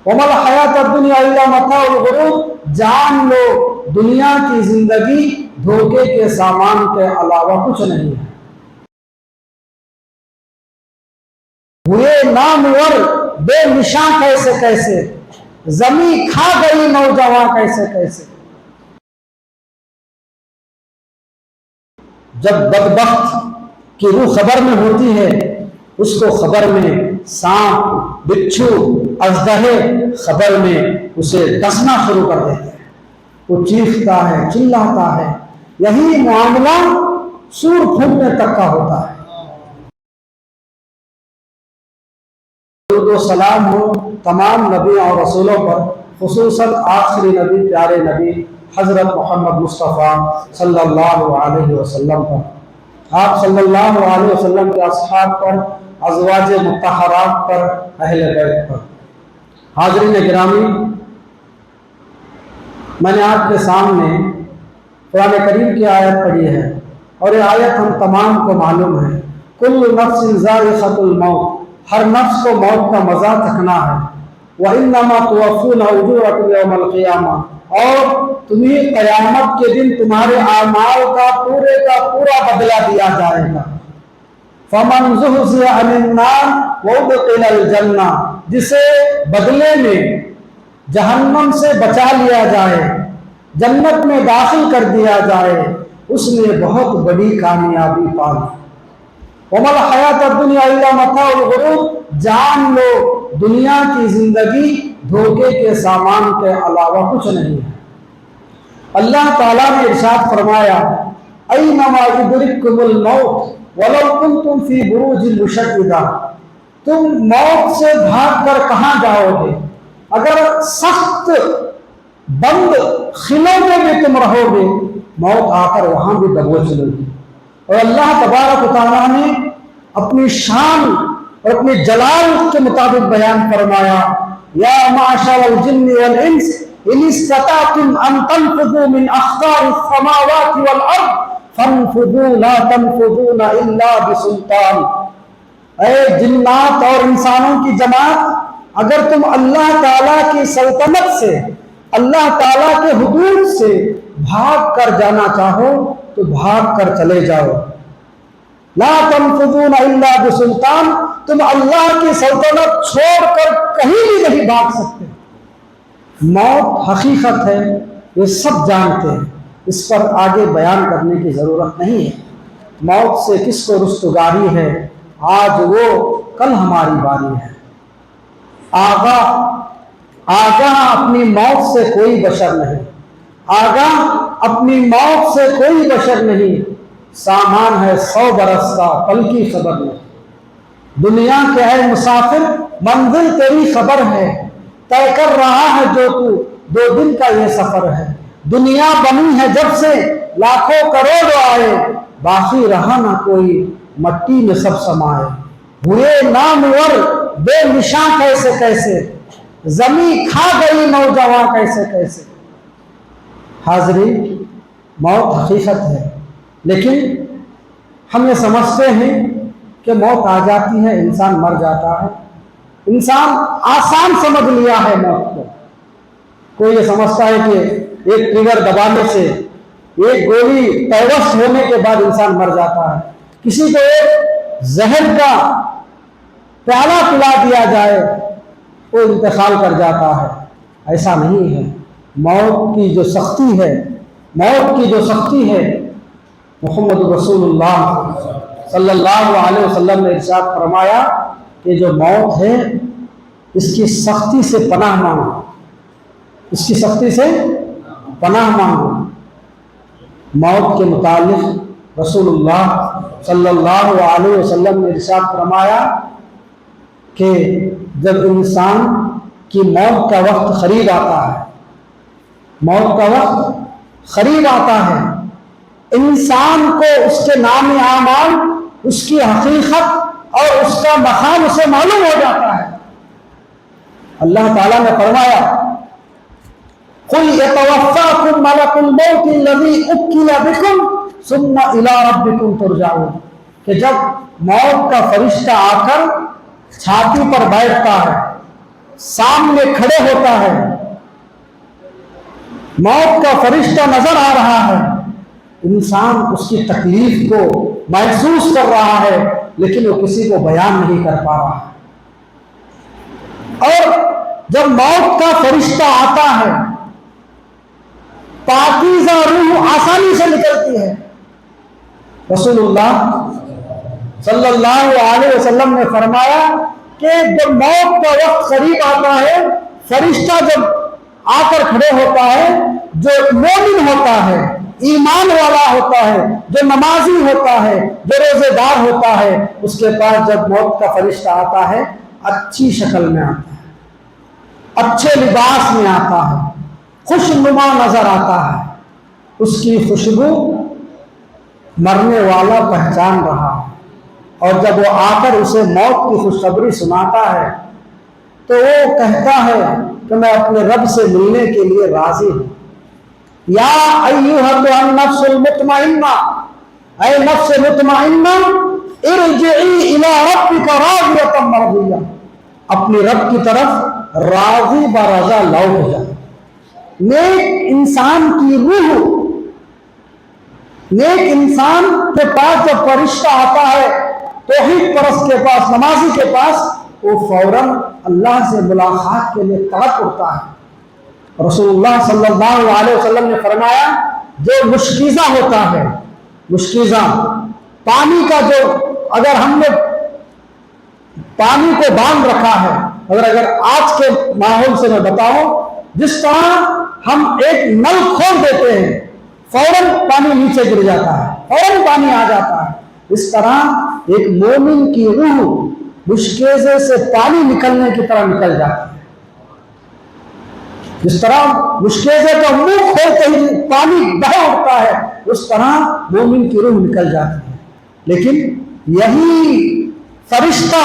وَمَا الْحَيَاةُ الدُّنْيَا إِلَّا مَتَاعُ الْغُرُورِ، جان لو دنیا کی زندگی دھوکے کے سامان کے علاوہ کچھ نہیں ہے۔ ہوئے نامور بے نشاں کیسے کیسے، زمیں کھا گئی نوجوان کیسے کیسے۔ جب بدبخت کی روح خبر میں ہوتی ہے، اس کو خبر میں سانپ، بچھو، اژدہے خبر میں اسے ڈسنا شروع کر دیتے ہیں، وہ چیختا ہے، چلاتا ہے۔ یہی معاملہ سور پھونکنے تک کا ہوتا ہے۔ درود و سلام ہو تمام نبی اور رسولوں پر، خصوصاً آخری نبی، پیارے نبی حضرت محمد مصطفیٰ صلی اللہ علیہ وسلم پر، آپ صلی اللہ علیہ وسلم کے اصحاب پر، ازواج مطہرات پر، اہل بیت پر۔ حاضرین گرامی، میں نے آپ کے سامنے قرآن کریم کی آیت پڑھی ہے، اور یہ آیت ہم تمام کو معلوم ہے۔ کل نفس ذائقۃ الموت، ہر نفس کو موت کا مزہ چکھنا ہے۔ وَإِنَّمَا تُوَفُّونَ أُجُورَكُمْ يَوْمَ الْقِيَامَةِ، اور تمہیں قیامت کے دن تمہارے اعمال کا پورا بدلہ دیا جائے گا۔ فَمَنْ زُحْزِحَ عَنِ النَّارِ وَأُدْخِلَ الْجَنَّةَ، جسے بدلے میں جہنم سے بچا لیا جائے، جنت میں داخل کر دیا جائے، اس نے بہت بڑی کامیابی پا لی۔ وَمَا الْحَيَاةُ الدُّنْيَا إِلَّا مَتَاعُ الْغُرُورِ، جان لو دنیا کی زندگی دھوکے کے سامان کے علاوہ کچھ نہیں ہے۔ اللہ تعالیٰ نے ارشاد فرمایا، أَيْنَمَا يُدْرِكْكُمُ الْمَوْتُ وَلَوْ كُنْتُمْ فِي بُرُوجٍ مُشَيَّدَةٍ، تم موت سے بھاگ کر کہاں جاؤ گے؟ اگر سخت بند خلوں میں بھی تم رہو گے، موت آ کر وہاں بھی دبوچ لے گی۔ اور اللہ تبارک و تعالیٰ نے اپنی شان اور اپنی جلال کے مطابق بیان فرمایا، یا معشر الجن والانس ان استطعتم ان تنفذوا من اقطار السماوات والارض فانفذوا لا تنفذون الا بسلطان۔ اے جنات اور انسانوں کی جماعت، اگر تم اللہ تعالیٰ کی سلطنت سے، اللہ تعالیٰ کے حدود سے بھاگ کر جانا چاہو تو بھاگ کر چلے جاؤ۔ لا تنفذون الا بسلطان، تم اللہ کی سلطنت چھوڑ کر کہیں بھی نہیں بھاگ سکتے۔ موت حقیقت ہے، یہ سب جانتے ہیں، اس پر آگے بیان کرنے کی ضرورت نہیں ہے۔ موت سے کس کو رستگاری ہے؟ آج وہ، کل ہماری باری ہے۔ آگاہ اپنی موت سے کوئی بشر نہیں، آگاہ اپنی موت سے کوئی بشر نہیں۔ سامان ہے 100 برس کا، کل کی خبر نہیں۔ دنیا کے ہے مسافر، منزل تیری خبر ہے، طے کر رہا ہے جو تو 2 دن کا یہ سفر ہے۔ دنیا بنی ہے جب سے لاکھوں کروڑ آئے، باقی رہا نہ کوئی، مٹی میں سب سمائے۔ ہوئے نامور بے نشاں کیسے کیسے، زمیں کھا گئی نوجوان کیسے کیسے۔ حاضرین، موت حقیقت ہے، لیکن ہم یہ سمجھتے ہیں کہ موت آ جاتی ہے، انسان مر جاتا ہے۔ انسان آسان سمجھ لیا ہے موت کو۔ کوئی یہ سمجھتا ہے کہ ایک ٹریگر دبانے سے، ایک گولی پیوست ہونے کے بعد انسان مر جاتا ہے، کسی کو ایک زہر کا پیالہ پلا دیا جائے وہ انتقال کر جاتا ہے۔ ایسا نہیں ہے۔ موت کی جو سختی ہے، موت کی جو سختی ہے، محمد رسول اللہ صلی اللہ علیہ وسلم نے ارشاد فرمایا کہ جو موت ہے، اس کی سختی سے پناہ مانگو، اس کی سختی سے پناہ مانگو۔ موت کے متعلق رسول اللہ صلی اللہ علیہ وسلم نے ارشاد فرمایا کہ جب انسان کی موت کا وقت قریب آتا ہے، موت کا وقت قریب آتا ہے، انسان کو اس کے نام اعمال، اس کی حقیقت اور اس کا مقام اسے معلوم ہو جاتا ہے۔ اللہ تعالیٰ نے فرمایا، قُلْ يَتَوَفَّاكُمْ مَلَكُ الْمَوْتِ الَّذِي وُكِّلَ بِكُمْ ثُمَّ إِلَىٰ رَبِّكُمْ تُرْجَعُونَ، کہ جب موت کا فرشتہ آ کر چھاتی پر بیٹھتا ہے، سامنے کھڑے ہوتا ہے، موت کا فرشتہ نظر آ رہا ہے، انسان اس کی تکلیف کو محسوس کر رہا ہے لیکن وہ کسی کو بیان نہیں کر پا رہا ہے۔ اور جب موت کا فرشتہ آتا ہے پاکیزہ روح آسانی سے نکلتی ہے۔ رسول اللہ صلی اللہ علیہ وسلم نے فرمایا کہ جب موت کا وقت قریب آتا ہے، فرشتہ جب آ کر کھڑے ہوتا ہے، جو مومن ہوتا ہے، ایمان والا ہوتا ہے، جو نمازی ہوتا ہے، جو روزے دار ہوتا ہے، اس کے پاس جب موت کا فرشتہ آتا ہے اچھی شکل میں آتا ہے، اچھے لباس میں آتا ہے، خوش نما نظر آتا ہے، اس کی خوشبو مرنے والا پہچان رہا ہے، اور جب وہ آ کر اسے موت کی خوشخبری سناتا ہے تو وہ کہتا ہے کہ میں اپنے رب سے ملنے کے لیے راضی ہوں۔ یا ایھا النفس المطمئنہ، اے نفس مطمئنہ، ارجعی الی ربک راضیۃ مرضیہ، اپنے رب کی طرف راضی برضا لوٹ جا۔ نیک انسان کی روح، نیک انسان کے پاس جب فرشتہ آتا ہے، توحید پرست کے پاس، نمازی کے پاس، وہ فوراً اللہ سے ملاقات کے لیے تڑپ اٹھتا ہے۔ رسول اللہ صلی اللہ علیہ وسلم نے فرمایا جو مشکیزہ ہوتا ہے، مشکیزہ پانی کا، جو اگر ہم نے پانی کو باندھ رکھا ہے، اگر آج کے ماحول سے میں بتاؤں، جس طرح ہم ایک نل کھول دیتے ہیں فوراً پانی نیچے گر جاتا ہے، فوراً پانی آ جاتا ہے، اس طرح ایک مومن کی روح مشکیزے سے پانی نکلنے کی طرح نکل جاتی ہے۔ جس طرح مشکیزے کا منہ کھولتے ہی پانی بہہ اٹھتا ہے، اس طرح مومن کی روح نکل جاتی ہے۔ لیکن یہی فرشتہ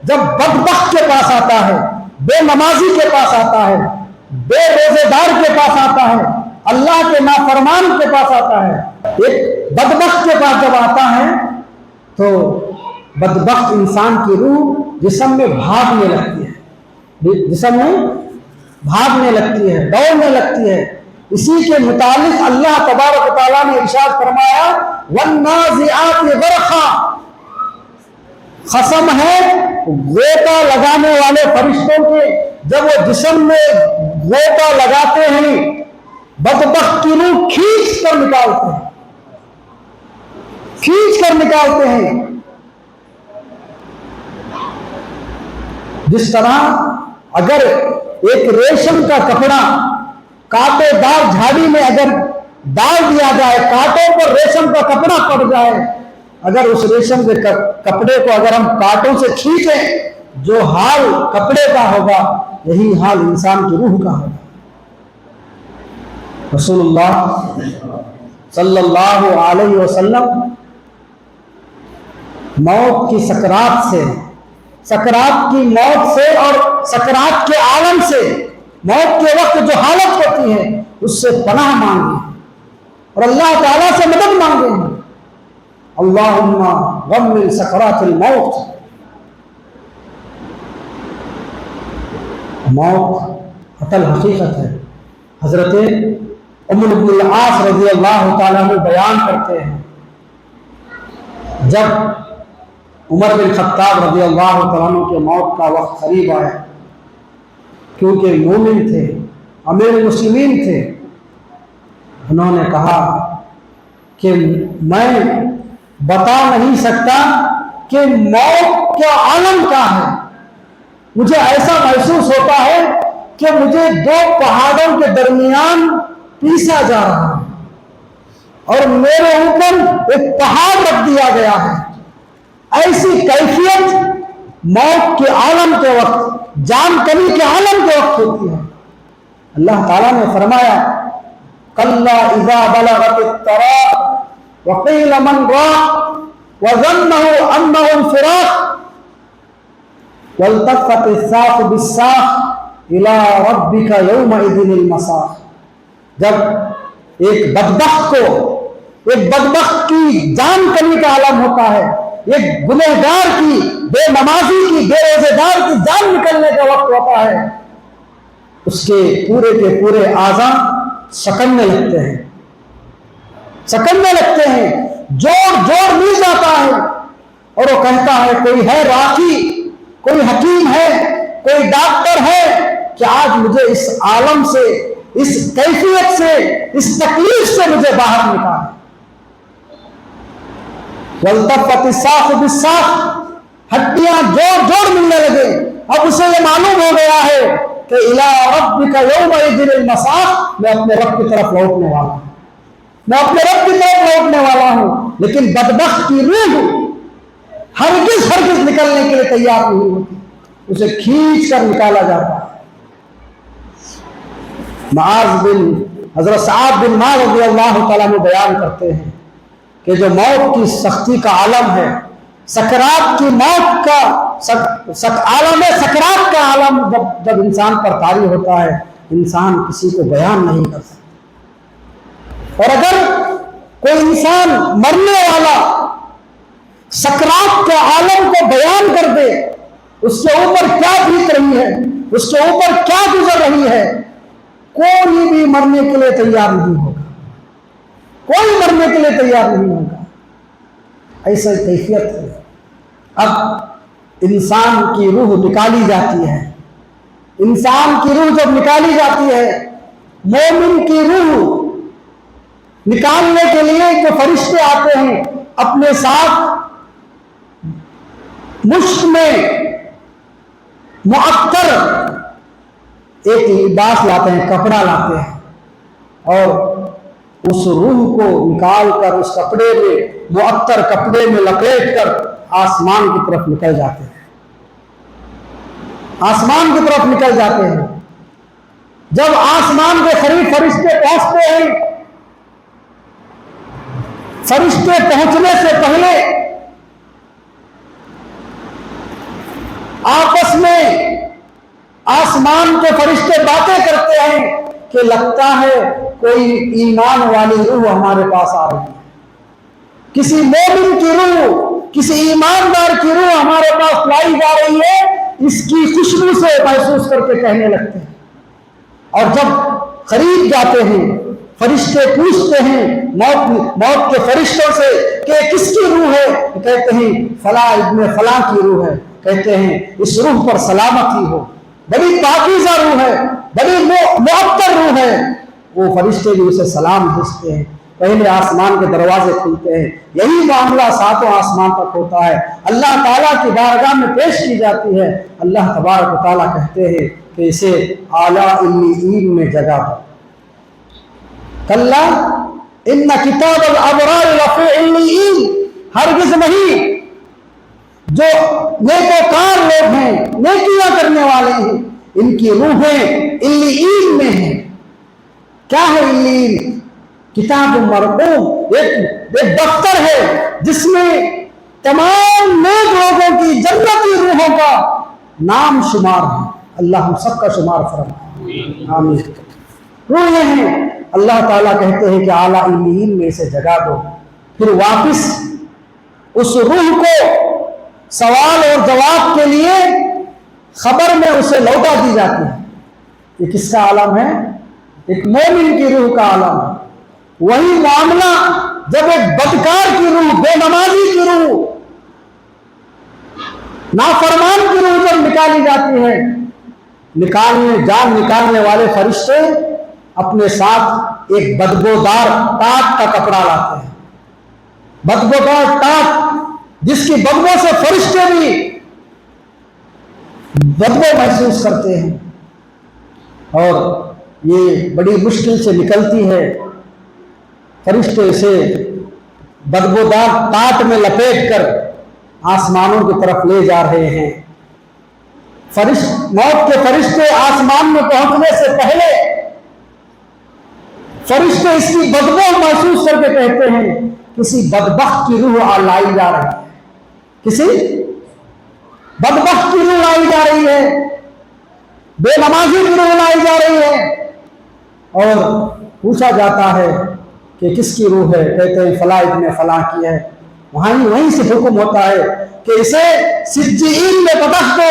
جب بدبخت کے پاس آتا ہے، بے نمازی کے پاس آتا ہے، بے روزے دار کے پاس آتا ہے، اللہ کے نافرمان کے پاس آتا ہے، ایک بدبخت کے پاس جب آتا ہے تو بدبخت انسان کی روح جسم میں بھاگنے لگتی ہے، جسم میں بھاگنے لگتی ہے، دوڑنے لگتی ہے۔ اسی کے متعلق اللہ تبارک و تعالیٰ نے ارشاد فرمایا والنازعات غرقا، قسم ہے غوطہ لگانے والے فرشتوں کے، جب وہ جسم میں غوطہ لگاتے ہیں بدبخت کی روح کھینچ کر نکالتے ہیں، کھینچ کر نکالتے ہیں۔ جس طرح اگر ایک ریشم کا کپڑا کانٹے دار جھاڑی میں اگر ڈال دیا جائے، کانٹوں پر ریشم کا کپڑا پڑ جائے، اگر اس ریشم کے کپڑے کو اگر ہم کانٹوں سے کھینچیں، جو حال کپڑے کا ہوگا یہی حال انسان کی روح کا ہوگا۔ رسول اللہ صلی اللہ علیہ وسلم موت کی سکرات سے، سکرات کی موت سے اور سکرات کے عالم سے، موت کے وقت جو حالت ہوتی ہے اس سے پناہ مانگے اور اللہ تعالیٰ سے مدد مانگے ہیں۔ اللہم غمل سکرات الموت، موت قتل حقیقت ہے۔ حضرت عمر بن العاص رضی اللہ تعالیٰ عنہ بیان کرتے ہیں جب عمر بن خطاب رضی اللہ تعالیٰ عنہ کے موت کا وقت قریب آیا، کیونکہ مومن تھے، امیر المسلمین تھے، انہوں نے کہا کہ میں بتا نہیں سکتا کہ موت کا عالم کیا ہے، مجھے ایسا محسوس ہوتا ہے کہ مجھے دو پہاڑوں کے درمیان پیسا جا رہا ہے اور میرے اوپر ایک پہاڑ رکھ دیا گیا ہے۔ ایسی کیفیت موت کے عالم کے وقت، جان کنی کے عالم کے وقت ہوتی ہے۔ اللہ تعالیٰ نے فرمایا کلا اذا بلغت التراق وقیل من راق وظنه انه الفراق والتفت الساق بالساق الى ربك يومئذ المساق۔ جب ایک بدبخت کو، ایک بدبخت کی جان کنی کا عالم ہوتا ہے، ایک گنہگار کی، بے نمازی کی، بے روزے دار کی جان نکلنے کا وقت ہوتا ہے اس کے پورے اعضاء سکڑنے لگتے ہیں، جوڑ مل جاتا ہے، اور وہ کہتا ہے کوئی ہے راقی، کوئی حکیم ہے، کوئی ڈاکٹر ہے کہ آج مجھے اس عالم سے، اس کیفیت سے، اس تکلیف سے مجھے باہر نکالے۔ والتفت الساق بالساق، ہڈیاں جوڑ ملنے لگے۔ اب اسے یہ معلوم ہو گیا ہے کہ الی ربک یومئذ المساق، میں اپنے رب کی طرف لوٹنے والا ہوں، لیکن بدبخت کی روح ہرگز نکلنے کے لیے تیار نہیں ہوتی، اسے کھینچ کر نکالا جاتا ہے۔ حضرت سعد بن معاذ رضی اللہ تعالیٰ عنہ بیان کرتے ہیں کہ جو موت کی سختی کا عالم ہے، سکرات کی موت کا عالم ہے، سکرات کا عالم جب انسان پر طاری ہوتا ہے، انسان کسی کو بیان نہیں کر سکتا۔ اور اگر کوئی انسان مرنے والا سکرات کے عالم کو بیان کر دے، اس کے اوپر کیا بیت رہی ہے، اس کے اوپر کیا گزر رہی ہے، کوئی بھی مرنے کے لیے تیار نہیں ہوگا، ایسا کیفیت ہے۔ اب انسان کی روح نکالی جاتی ہے، انسان کی روح جب نکالی جاتی ہے، مومن کی روح نکالنے کے لیے جو فرشتے آتے ہیں اپنے ساتھ مشک میں معطر ایک لباس لاتے ہیں، کپڑا لاتے ہیں، اور اس روح کو نکال کر اس کپڑے میں، معطر کپڑے میں لپیٹ کر آسمان کی طرف نکل جاتے ہیں، جب آسمان کے قریب فرشتے پہنچتے ہیں، فرشتے پہنچنے سے پہلے آپس میں آسمان کے فرشتے باتیں کرتے ہیں کہ لگتا ہے کوئی ایمان والی روح ہمارے پاس آ رہی ہے، کسی مومن کی روح، کسی ایماندار کی روح ہمارے پاس لائی جا رہی ہے، اس کی خوشبو سے محسوس کر کے کہنے لگتے ہیں۔ اور جب قریب جاتے ہیں، فرشتے پوچھتے ہیں موت کے فرشتوں سے کہ کس کی روح ہے، کہتے ہیں فلاں ابن فلاں کی روح ہے، کہتے ہیں اس روح پر سلامتی ہو، بڑی پاکیزہ روح ہے، بڑی معطر روح ہے۔ وہ فرشتے بھی اسے سلام بھیجتے ہیں، پہلے آسمان کے دروازے کھلتے ہیں، یہی معاملہ ساتوں آسمان تک ہوتا ہے، اللہ تعالیٰ کی بارگاہ میں پیش کی جاتی ہے، اللہ تبارک و تعالیٰ کہتے ہیں کہ اسے اعلیٰ علیین میں جگہ دو۔ کلا ان کتاب الابرار لفی علیین، ہرگز نہیں، جو نیکوکار لوگ ہیں، نیکیاں کرنے والے ہیں، ان کی روحیں علیین میں ہیں۔ کیا ہے علیین؟ کتاب مرقوم، ایک دفتر ہے جس میں تمام نیک لوگوں کی جنتی روحوں کا نام شمار ہے، اللہ ہم سب کا شمار فرمائے، آمین۔ روحیں ہیں، اللہ تعالیٰ کہتے ہیں کہ اعلیٰ علیین میں اسے جگہ دو، پھر واپس اس روح کو سوال اور جواب کے لیے خبر میں اسے لوٹا دی جاتی ہے۔ یہ کس کا عالم ہے؟ ایک مومن کی روح کا عالم ہے۔ وہی معاملہ جب ایک بدکار کی روح، بے نمازی کی روح، نافرمان کی روح جب نکالی جاتی ہے، جان نکالنے والے فرشتے اپنے ساتھ ایک بدبودار ٹاٹ کا کپڑا لاتے ہیں، بدبودار ٹاٹ جس کی بدبو سے فرشتے بھی بدبو محسوس کرتے ہیں، اور یہ بڑی مشکل سے نکلتی ہے۔ فرشتے اسے بدبودار ٹاٹ میں لپیٹ کر آسمانوں کی طرف لے جا رہے ہیں۔ موت کے فرشتے آسمان میں پہنچنے سے پہلے فرشتے اس کی بدبو محسوس کر کے کہتے ہیں کسی بدبخت کی روح لائی جا رہی ہے، کسی بدبخت کی روح لائی جا رہی ہے، بے نمازی کی روح لائی جا رہی ہے۔ اور پوچھا جاتا ہے کہ کس کی روح ہے، کہتے ہیں فلاں ابن فلاں کی ہے۔ وہیں سے حکم ہوتا ہے کہ اسے سجین میں پٹک دو،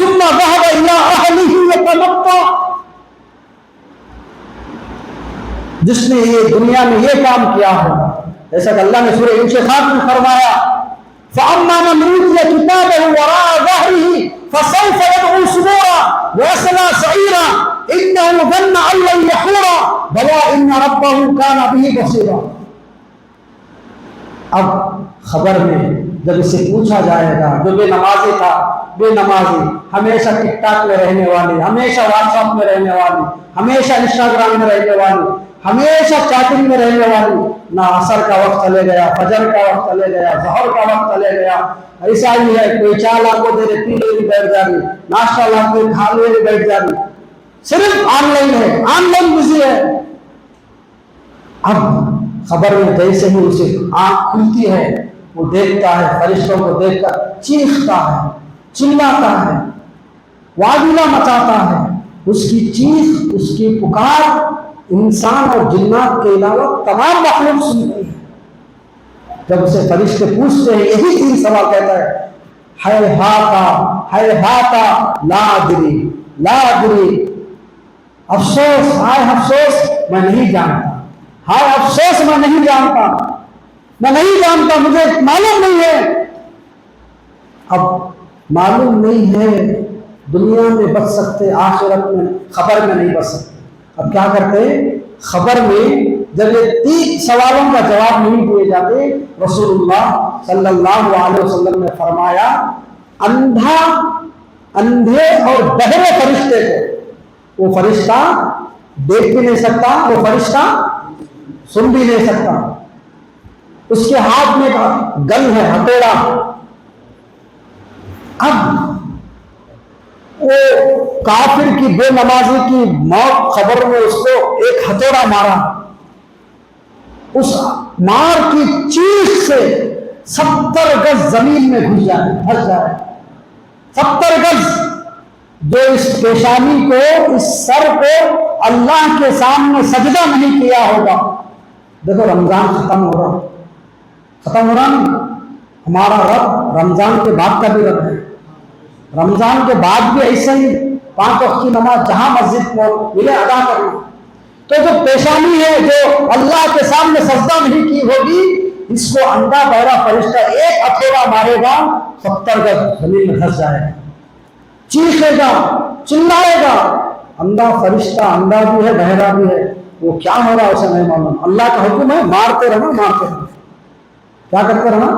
ثم ذهب الى اهله يتمطى. جس نے یہ دنیا میں یہ کام کیا ہو، جیسا کہ اللہ نے سورہ انشقاق میں فرمایا فَأَمَّا مَنْ أُوتِيَ كِتَابَهُ وَرَاءَ ظَهْرِهِ فَسَوْفَ يَدْعُو ثُبُورًا وَيَصْلَىٰ سَعِيرًا إِنَّهُ ظَنَّ أَن لَّن يَحُورَ بَلَىٰ إِنَّ رَبَّهُ كَانَ بِهِ بَصِيرًا. اب خبر میں جب اسے پوچھا جائے گا، جو بے نمازی تھا، بے نمازی، ہمیشہ ٹک ٹاک میں رہنے والی، ہمیشہ واٹس ایپ میں رہنے والی، ہمیشہ انسٹاگرام میں رہنے والی، ہمیشہ چیٹنگ میں رہنے والی، نہ عصر کا وقت چلے گیا، فجر کا وقت چلے گیا، ظہر کا وقت چلے گیا، ایسا ہی ہے کوئی چائے لا کو دے دے پی لے بیٹھ جا رہی، ناشتہ لا کے کھا لے بیٹھ جا رہی، صرف آن لائن ہے، آن لائن بزی ہے. اب خبر میں جیسے ہی اسے آنکھ کھلتی ہے، وہ دیکھتا ہے فرشتوں کو دیکھ کر چیختا ہے، چلاتا ہے، واویلا مچاتا ہے. اس کی چیخ، اس کی پکار انسان اور جنات کے علاوہ تمام مخلوق سنتی ہے. جب اسے فرشتے پوچھتے ہیں یہی تین سوال کہتا ہے ہیہاتا لا ادری لا ادری، افسوس، ہائے افسوس میں نہیں جانتا، ہائے افسوس میں نہیں جانتا، میں نہیں جانتا، مجھے معلوم نہیں ہے. اب معلوم نہیں ہے، دنیا میں بچ سکتے، آخرت میں خبر میں نہیں بچ سکتے. اب کیا کرتے ہیں، خبر میں جب یہ 3 سوالوں کا جواب نہیں دیے جاتے، رسول اللہ صلی اللہ علیہ وسلم نے فرمایا اندھے اور بہرے فرشتے کو، وہ فرشتہ دیکھ بھی نہیں سکتا، وہ فرشتہ سن بھی نہیں سکتا، اس کے ہاتھ میں گن ہے، ہتھوڑا. اب وہ کافر کی بے نمازی کی موت خبر میں اس کو ایک ہتھوڑا مارا، اس مار کی چیخ سے 70 گز زمین میں گھس جائے، پھنس جائے. 70 گز جو اس پیشانی کو، اس سر کو اللہ کے سامنے سجدہ نہیں کیا ہوگا. دیکھو رمضان ختم ہو رہا، ختم ہو رہا نہیں، ہمارا رب رمضان کے بعد کا بھی رب ہے. رمضان کے بعد بھی ایسے ہی 5 وقت کی نماز جہاں مسجد کو ملے ادا کرنا. تو جو پیشانی ہے جو اللہ کے سامنے سجدہ نہیں کی ہوگی، اس کو اندھا بہرا فرشتہ ایک ہتھوڑا مارے گا، 70 گز زمین میں دھس جائے گا، چیخے گا، چلائے گا. اندھا فرشتہ اندھا بھی ہے، بہرا بھی ہے، وہ کیا ہو رہا اسے نہیں معلوم. اللہ کا حکم ہے مارتے رہنا، مارتے رہنا. کیا کرتے رہنا؟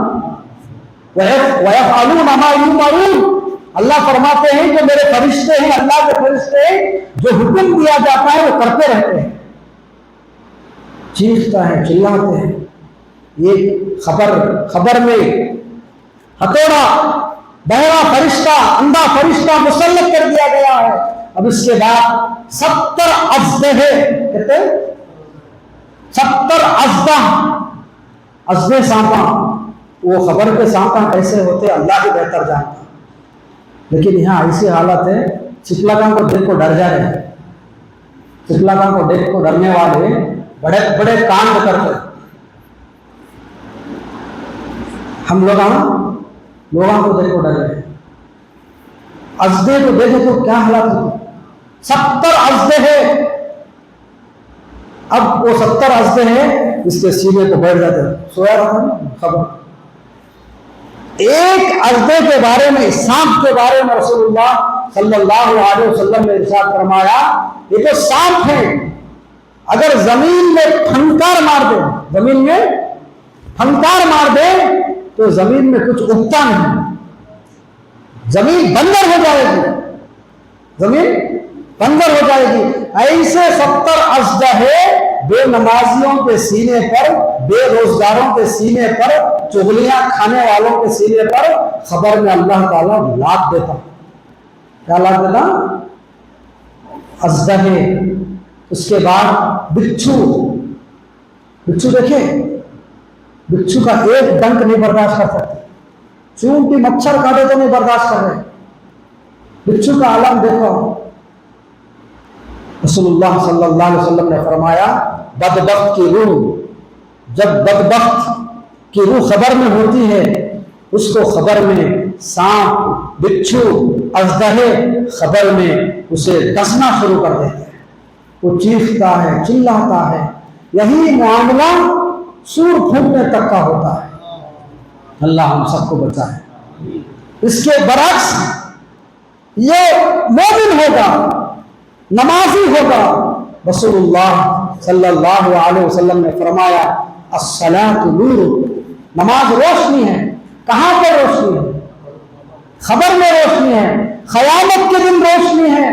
وَيَفْعَلُونَ مَا يُؤْمَرُونَ. اللہ فرماتے ہیں جو میرے فرشتے ہیں، اللہ کے فرشتے ہیں، جو حکم دیا جاتا ہے وہ کرتے رہتے ہیں. چیختا ہے، چلاتے ہیں. یہ خبر میں ہتھوڑا، بہرا فرشتہ، اندھا فرشتہ مسلط کر دیا گیا ہے. اب اس کے بعد 70 اژدھے، کہتے 70 اژدھے سانپا. وہ خبر کے سانپا کیسے ہوتے اللہ بھی بہتر جانتا. لیکن یہاں ایسی حالت ہے، چپلاگاں کو دیکھ کو ڈر جا رہے ہیں. چپلاگاں کو دیکھ کو ڈرنے والے بڑے بڑے کانڈ کرتے. ہم لوگوں کو دیکھ کو ڈر رہے ہیں. اژدھے کو دیکھو تو کیا حالت ہوتی. 70 اژدھے ہے. اب وہ 70 اژدھے ہیں، اس کے سینے کو بیٹھ جاتے ہیں. سویا رہا نا خبر. ایک اژدھے کے بارے میں، سانپ کے بارے میں رسول اللہ صلی اللہ علیہ وسلم نے ارشاد فرمایا یہ جو سانپ ہے اگر زمین میں پھنکار مار دے، زمین میں پھنکار مار دے تو زمین میں کچھ اگتا نہیں، زمین بنجر ہو جائے گی، زمین بنجر ہو جائے گی. ایسے 70 اژدھے بے نمازیوں کے سینے پر، بے روزگاروں کے سینے پر، چغلیاں کھانے والوں کے سینے پر خبر میں اللہ تعالیٰ لاد دیتا. کیا لاد دیتا؟ اژدھے. اس کے بعد بچھو دیکھیں، بچھو کا ایک ڈنک نہیں برداشت کر سکتے. چونٹی مچھر کاٹے تو نہیں برداشت کر رہے. بچھو کا عالم دیکھو. رسول اللہ صلی اللہ علیہ وسلم نے فرمایا بدبخت کی روح، جب بدبخت کی روح خبر میں ہوتی ہے اس کو خبر میں سانپ، بچھو، اژدہے خبر میں اسے ڈسنا شروع کر دیتے ہیں، وہ چیختا ہے، چلاتا ہے۔ یہی معاملہ سور پھونکنے تک کا ہوتا ہے۔ اللہ ہم سب کو بچائے۔ اس کے برعکس یہ مومن ہوگا، نمازی ہوگا۔ رسول اللہ صلی اللہ علیہ وسلم نے فرمایا الصلاۃ نور، نماز روشنی ہے۔ کہاں پر روشنی ہے؟ خبر میں روشنی ہے، قیامت کے دن روشنی ہے،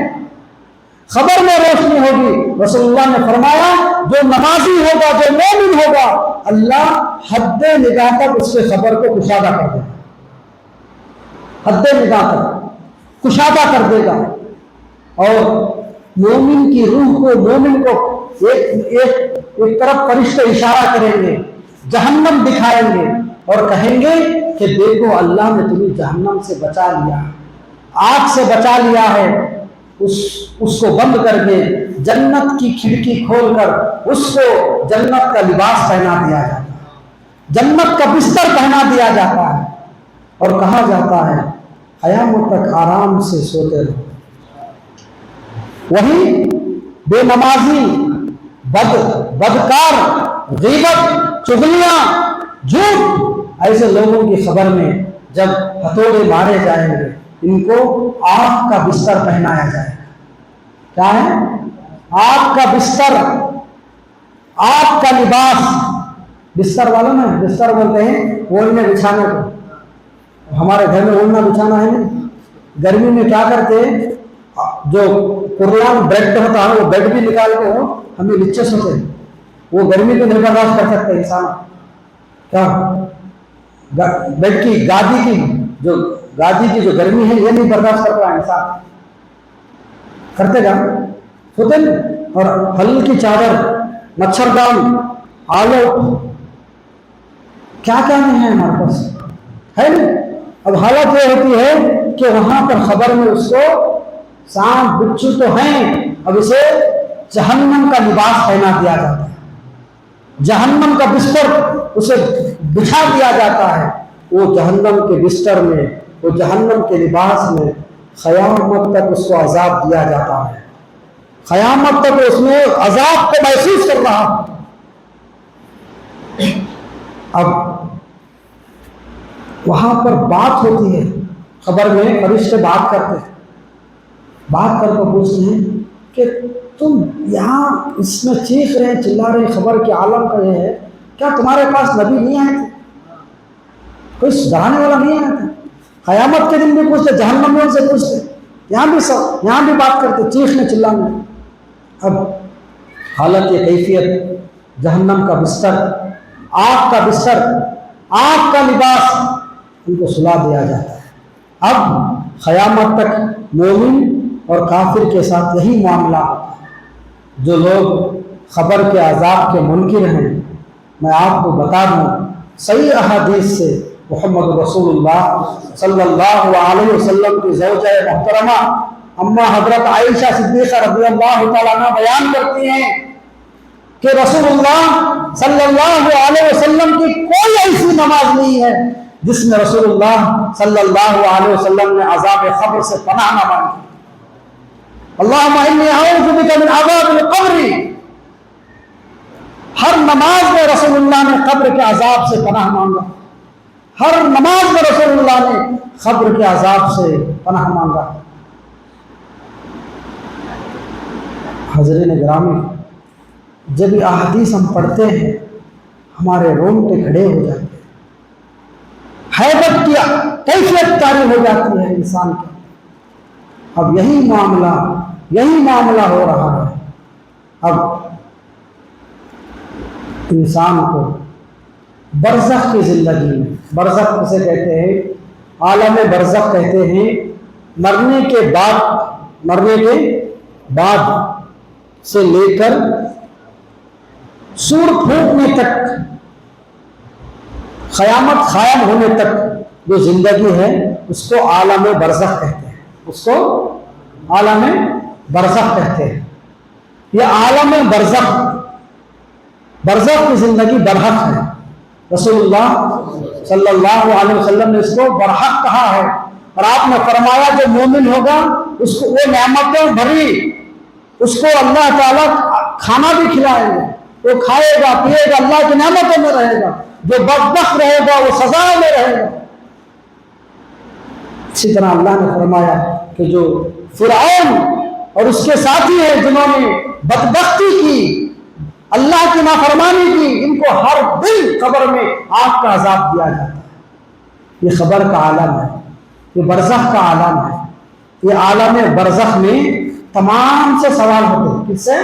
خبر میں روشنی ہوگی۔ رسول اللہ نے فرمایا جو نمازی ہوگا، جو مومن ہوگا، اللہ حد نگاہ تک اس کے خبر کو کشادہ کر دے گا، حد نگاہ تک کشادہ کر دے گا، اور مومن کی روح کو، مومن کو ایک طرف فرشتے اشارہ کریں گے، جہنم دکھائیں گے اور کہیں گے کہ دیکھو اللہ نے تمہیں جہنم سے بچا لیا، آگ سے بچا لیا ہے۔ اس کو بند کر کے جنت کی کھڑکی کھول کر اس کو جنت کا لباس پہنا دیا جاتا ہے، جنت کا بستر پہنا دیا جاتا ہے، اور کہا جاتا ہے قیامت تک آرام سے سوتے رہو۔ وہی بے نمازی، بدکار، غیبت، چغلیاں، جھوٹ، ایسے لوگوں کی خبر میں جب ہتھوڑے مارے جائیں گے، ان کو آگ کا بستر پہنایا جائے گا۔ کیا ہے؟ آگ کا بستر، آگ کا لباس۔ بستر والا نا، بستر بولتے ہیں اوڑھنے بچھانے کو۔ ہمارے گھر میں اوڑھنا بچھانا ہے نا، گرمی میں کیا کرتے ہیں، جو قرآن بیڈ ہوتا ہے وہ بیڈ بھی نکال کے ہمیں نیچے سوتے ہیں۔ وہ گرمی کو نہیں برداشت کر سکتے انسان، کیا بیڈ کی گادی کی جو گرمی ہے یہ نہیں برداشت کرتا انسان، کرتے گا فتن اور ہلکی چادر، مچھردان، آل آؤٹ، کیا کیا نہیں ہے ہمارے پاس، ہے نہیں۔ اب حالت یہ ہوتی ہے کہ وہاں پر خبر میں اس کو سانپ بچھو تو ہیں، اب اسے جہنم کا لباس پہنا دیا جاتا ہے، جہنم کا بستر اسے بچھا دیا جاتا ہے۔ وہ جہنم کے بستر میں، وہ جہنم کے لباس میں قیامت تک اس کو عذاب دیا جاتا ہے، قیامت تک اس میں عذاب کو محسوس کر رہا۔ اب وہاں پر بات ہوتی ہے، خبر میں فرشتے بات کرتے ہیں، بات کر کے پوچھتے ہیں کہ تم یہاں اس میں چیخ رہے ہیں، چلا رہے ہیں، خبر کے عالم کا یہ ہے، کیا تمہارے پاس نبی نہیں آئے تھے؟ کوئی سدھارنے والا نہیں آیا تھا؟ قیامت کے دن بھی پوچھتے، جہنم میں سے پوچھتے، یہاں بھی بات کرتے، چیخنے چلانے۔ اب حالت یہ کیفیت، جہنم کا بستر، آگ کا بستر، آگ کا لباس، ان کو سلا دیا جاتا ہے۔ اب قیامت تک مومن اور کافر کے ساتھ یہی معاملہ ہوتا ہے۔ جو لوگ خبر کے عذاب کے منکر ہیں، میں آپ کو بتا دوں صحیح احادیث سے، محمد رسول اللہ صلی اللہ علیہ وسلم کی زوجہ محترمہ اماں حضرت عائشہ صدیقہ رضی اللہ تعالیٰ عنہ بیان کرتی ہیں کہ رسول اللہ صلی اللہ علیہ وسلم کی کوئی ایسی نماز نہیں ہے جس میں رسول اللہ صلی اللہ علیہ وسلم نے عذاب قبر سے پناہ نہ مانگی۔ اللہم انی اعوذ بک من عذاب القبر، ہر نماز میں رسول اللہ نے قبر کے عذاب سے پناہ مانگا، ہر نماز میں رسول اللہ نے قبر کے عذاب سے پناہ مانگا۔ حضرین گرامی، جب یہ احادیث ہم پڑھتے ہیں ہمارے رونگٹے کھڑے ہو جاتے ہیں، حیبت کی کیفیت طاری ہو جاتی ہے انسان کی۔ اب یہی معاملہ ہو رہا ہے۔ اب انسان کو برزخ کی زندگی میں، برزخ اسے کہتے ہیں، عالم برزخ کہتے ہیں، مرنے کے بعد سے لے کر سور پھونکنے تک، قیامت قائم ہونے تک جو زندگی ہے اس کو عالم برزخ کہتے ہیں، اس کو عالم برزخ کہتے ہیں۔ یہ عالم برزخ کی زندگی برحق ہے۔ رسول اللہ صلی اللہ علیہ وسلم نے اس کو برحق کہا ہے، اور آپ نے فرمایا جو مومن ہوگا اس کو وہ نعمتیں بھری، اس کو اللہ تعالیٰ کھانا بھی کھلائیں گے، وہ کھائے گا پیے گا، اللہ کی نعمتوں میں رہے گا۔ جو بدبخت رہے گا وہ سزا میں رہے گا۔ اسی طرح اللہ نے فرمایا کہ جو فرعون اور اس کے ساتھی ہیں جنہوں نے بدبختی کی، اللہ کی نافرمانی کی، ان کو ہر دن قبر میں آگ کا عذاب دیا جاتا ہے۔ یہ خبر کا عالم ہے، یہ برزخ کا عالم ہے۔ یہ عالم برزخ میں تمام سے سوال ہوتے ہیں۔ کس سے؟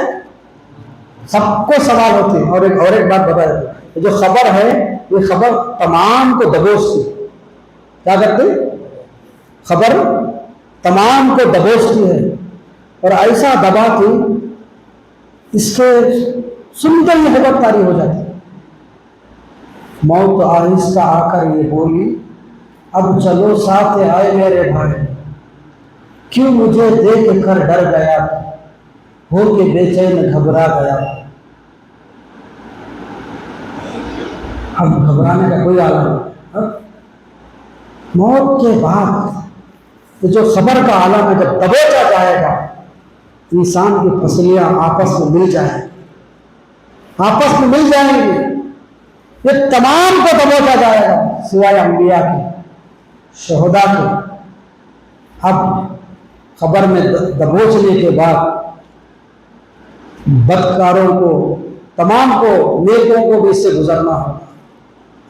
سب کو سوال ہوتے ہیں۔ اور ایک بات بتا دیتا ہوں، جو خبر ہے یہ خبر تمام کو دبوچتی ہے۔ کیا کرتی؟ خبر تمام کو دبوچتی ہے، اور ایسا دباتی اس کے سنتے ہی محبت طاری ہو جاتی ہے۔ موت آہستہ آ کر یہ بولی، اب چلو ساتھ آئے میرے بھائی، کیوں مجھے دیکھ کر ڈر گیا، ہو کے بے چین گھبرا گیا۔ اب گھبرانے کا کوئی عالم نہیں۔ موت کے بعد جو خبر کا عالم ہے، جب دبوچا جائے گا، انسان کی پسلیاں آپس میں مل جائیں گی، آپس میں مل جائیں گی، یہ تمام کو دبوچا جائے گا سوائے انبیاء کے، شہداء کے۔ اب خبر میں دبوچنے کے بعد بدکاروں کو، تمام کو، نیکوں کو بھی اس سے گزرنا ہوگا۔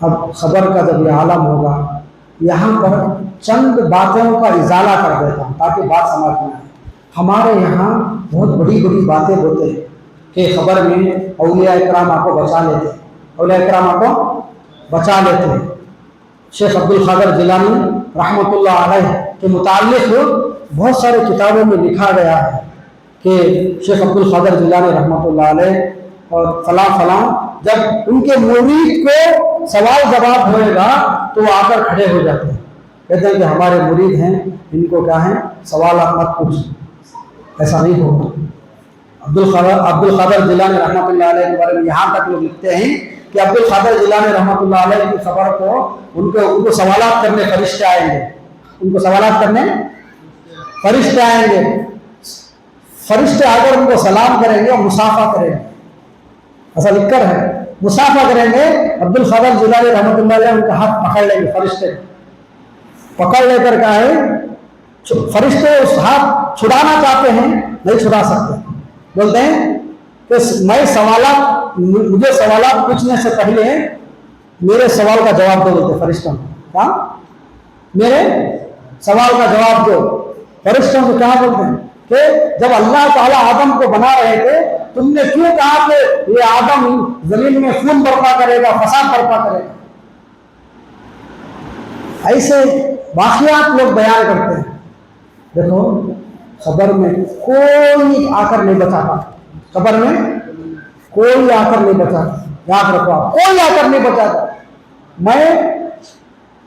اب خبر کا جب یہ عالم ہوگا، یہاں پر چند باتوں کا ازالہ کر دیتا ہوں تاکہ بات سمجھ میں آئے۔ ہمارے یہاں بہت بڑی بڑی باتیں ہوتے ہیں کہ خبر میں اولیاء اکرام آپ کو بچا لیتے ہیں، اولیاء اکرام آپ کو بچا لیتے ہیں۔ شیخ عبد القادر جیلانی رحمۃ اللہ علیہ کے متعلق بہت سارے کتابوں میں لکھا گیا ہے کہ شیخ عبد القادر جیلانی رحمۃ اللہ علیہ اور فلاں فلاں، جب ان کے مرید کو سوال جواب ہوئے گا تو وہ آ کر کھڑے ہو جاتے ہیں، کہتے ہیں کہ ہمارے مرید ہیں، ان کو کیا ہے سوالات مت پوچھ۔ ایسا نہیں ہوگا۔ عبد القادر جیلانی رحمۃ اللہ علیہ کے بارے میں یہاں تک لوگ لکھتے ہیں کہ عبد القادر جیلانی رحمۃ اللہ علیہ کی خبر کو ان کو سوالات کرنے فرشتے آئیں گے، ان کو سوالات کرنے فرشتے آئیں گے۔ فرشتے آ کر ان کو سلام کریں گے اور مسافہ کریں گے، ایسا لکھ کر ہے، مسافہ کریں گے۔ عبد القادر جیلانی رحمۃ اللہ علیہ ان کا ہاتھ پکڑ لیں گے، فرشتے پکڑ لے کر کہا ہے، فرشتے اس ہاتھ چھڑانا چاہتے ہیں، نہیں چھڑا سکتے، بولتے ہیں کہ مجھے سوالات پوچھنے سے پہلے میرے سوال کا جواب دو، بولتے فرشتوں کو۔ ہاں، میرے سوال کا جواب دو۔ فرشتوں کو کیا بولتے ہیں کہ جب اللہ تعالیٰ آدم کو بنا رہے تھے، تم نے کیوں کہا کہ یہ آدم زمین میں خون برپا کرے گا، فساد برپا کرے گا؟ ایسے واقعات لوگ بیان کرتے ہیں۔ دیکھو خبر میں کوئی آ کر نہیں بچاتا، خبر میں کوئی آ کر نہیں بچاتا، یاد رکھو آپ، کوئی آ کر نہیں بچاتا۔ میں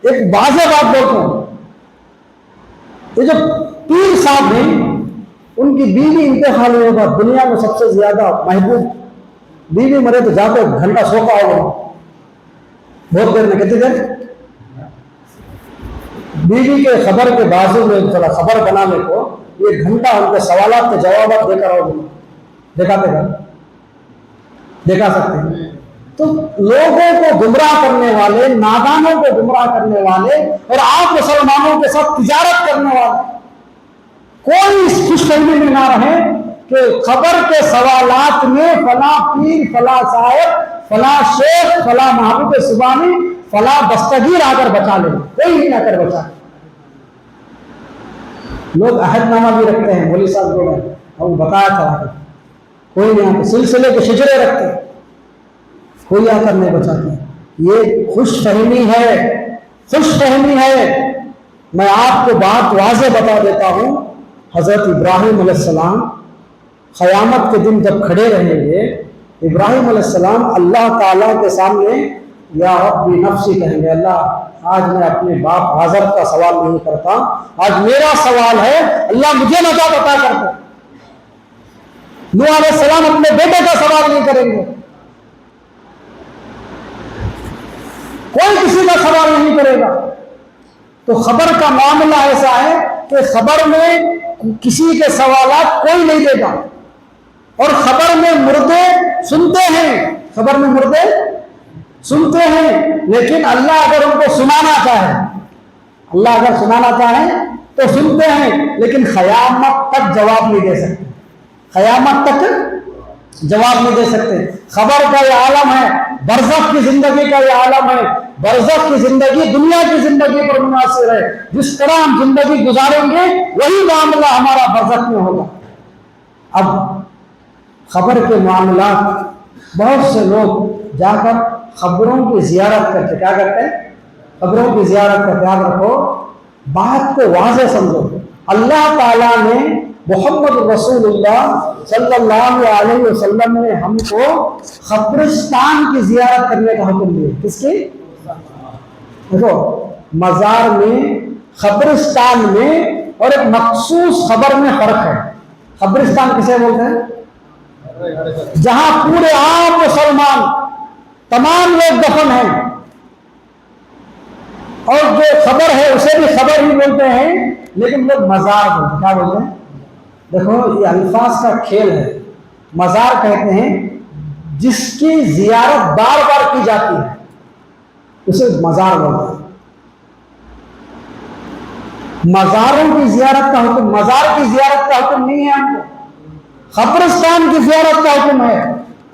ایک واضح بات بولتا ہوں، یہ جو پیر صاحب ہیں ان کی بیوی انتقال ہونے کے بعد دنیا میں سب سے زیادہ محبوب بیوی مرے تو جاتے گھنٹہ سوکھا ہوگا، بہت دیر میں کہتے تھے بیوی کے خبر کے بازو میں تھوڑا خبر بنانے کو ایک گھنٹہ ان کے سوالات کے جوابات دے کر آؤ، دکھاتے گا، دکھا سکتے ہیں۔ تو لوگوں کو گمراہ کرنے والے، نادانوں کو گمراہ کرنے والے اور آپ مسلمانوں کے ساتھ تجارت کرنے والے کوئی اس خوش فہمی میں نہ رہے کہ خبر کے سوالات میں فلاں پیر، فلاں صاحب، فلاں شیخ، فلاں محبوب سبحانی، فلاں دستگیر آ کر بچا لے، کوئی نہیں آ کر بچا۔ لوگ عہد نامہ بھی رکھتے ہیں، مولوی صاحب کو ہم بتایا تھا، کوئی نہیں آ کر سلسلے کے شجرے رکھتے ہیں، کوئی آ کر نہیں بچاتے۔ یہ خوش فہمی ہے، خوش فہمی ہے۔ میں آپ کو بات واضح بتا دیتا ہوں، حضرت ابراہیم علیہ السلام قیامت کے دن جب کھڑے رہیں گے، ابراہیم علیہ السلام اللہ تعالیٰ کے سامنے یا ربی نفسی کہیں گے، اللہ آج میں اپنے باپ آزر کا سوال نہیں کرتا، آج میرا سوال ہے، اللہ مجھے نجات عطا کر دو۔ نوح علیہ السلام اپنے بیٹے کا سوال نہیں کریں گے، کوئی کسی کا سوال نہیں کرے گا۔ تو خبر کا معاملہ ایسا ہے کہ خبر میں کسی کے سوالات کوئی نہیں دے گا، اور خبر میں مردے سنتے ہیں، خبر میں مردے سنتے ہیں، لیکن اللہ اگر ان کو سنانا چاہے، اللہ اگر سنانا چاہے تو سنتے ہیں، لیکن قیامت تک جواب نہیں دے سکتے، قیامت تک جواب نہیں دے سکتے۔ خبر کا یہ عالم ہے، برزخ کی زندگی کا یہ عالم ہے۔ برزخ کی زندگی دنیا کی زندگی پر منحصر ہے، جس طرح ہم زندگی گزاریں گے وہی معاملہ ہمارا برزخ میں ہوگا۔ اب خبر کے معاملات، بہت سے لوگ جا کر خبروں کی زیارت کرتے، کیا کرتے ہیں؟ خبروں کی زیارت کرتے۔ یاد رکھو، بات کو واضح سمجھو، اللہ تعالیٰ نے محمد رسول اللہ صلی اللہ علیہ وسلم نے ہم کو قبرستان کی زیارت کرنے کا حکم دیا۔ کس کی؟ دیکھو، مزار میں، قبرستان میں اور ایک مخصوص خبر میں فرق ہے۔ قبرستان کسے بولتے ہیں؟ جہاں پورے عام مسلمان تمام لوگ دفن ہیں، اور جو خبر ہے اسے بھی خبر ہی بولتے ہیں، لیکن لوگ مزار بولتے ہیں۔ کیا بولتے ہیں؟ دیکھو، یہ الفاظ کا کھیل ہے۔ مزار کہتے ہیں جس کی زیارت بار بار کی جاتی ہے، اسے مزار بولتے ہیں۔ مزاروں کی زیارت کا حکم، مزار کی زیارت کا حکم نہیں ہے ہم کو، قبرستان کی زیارت کا حکم ہے۔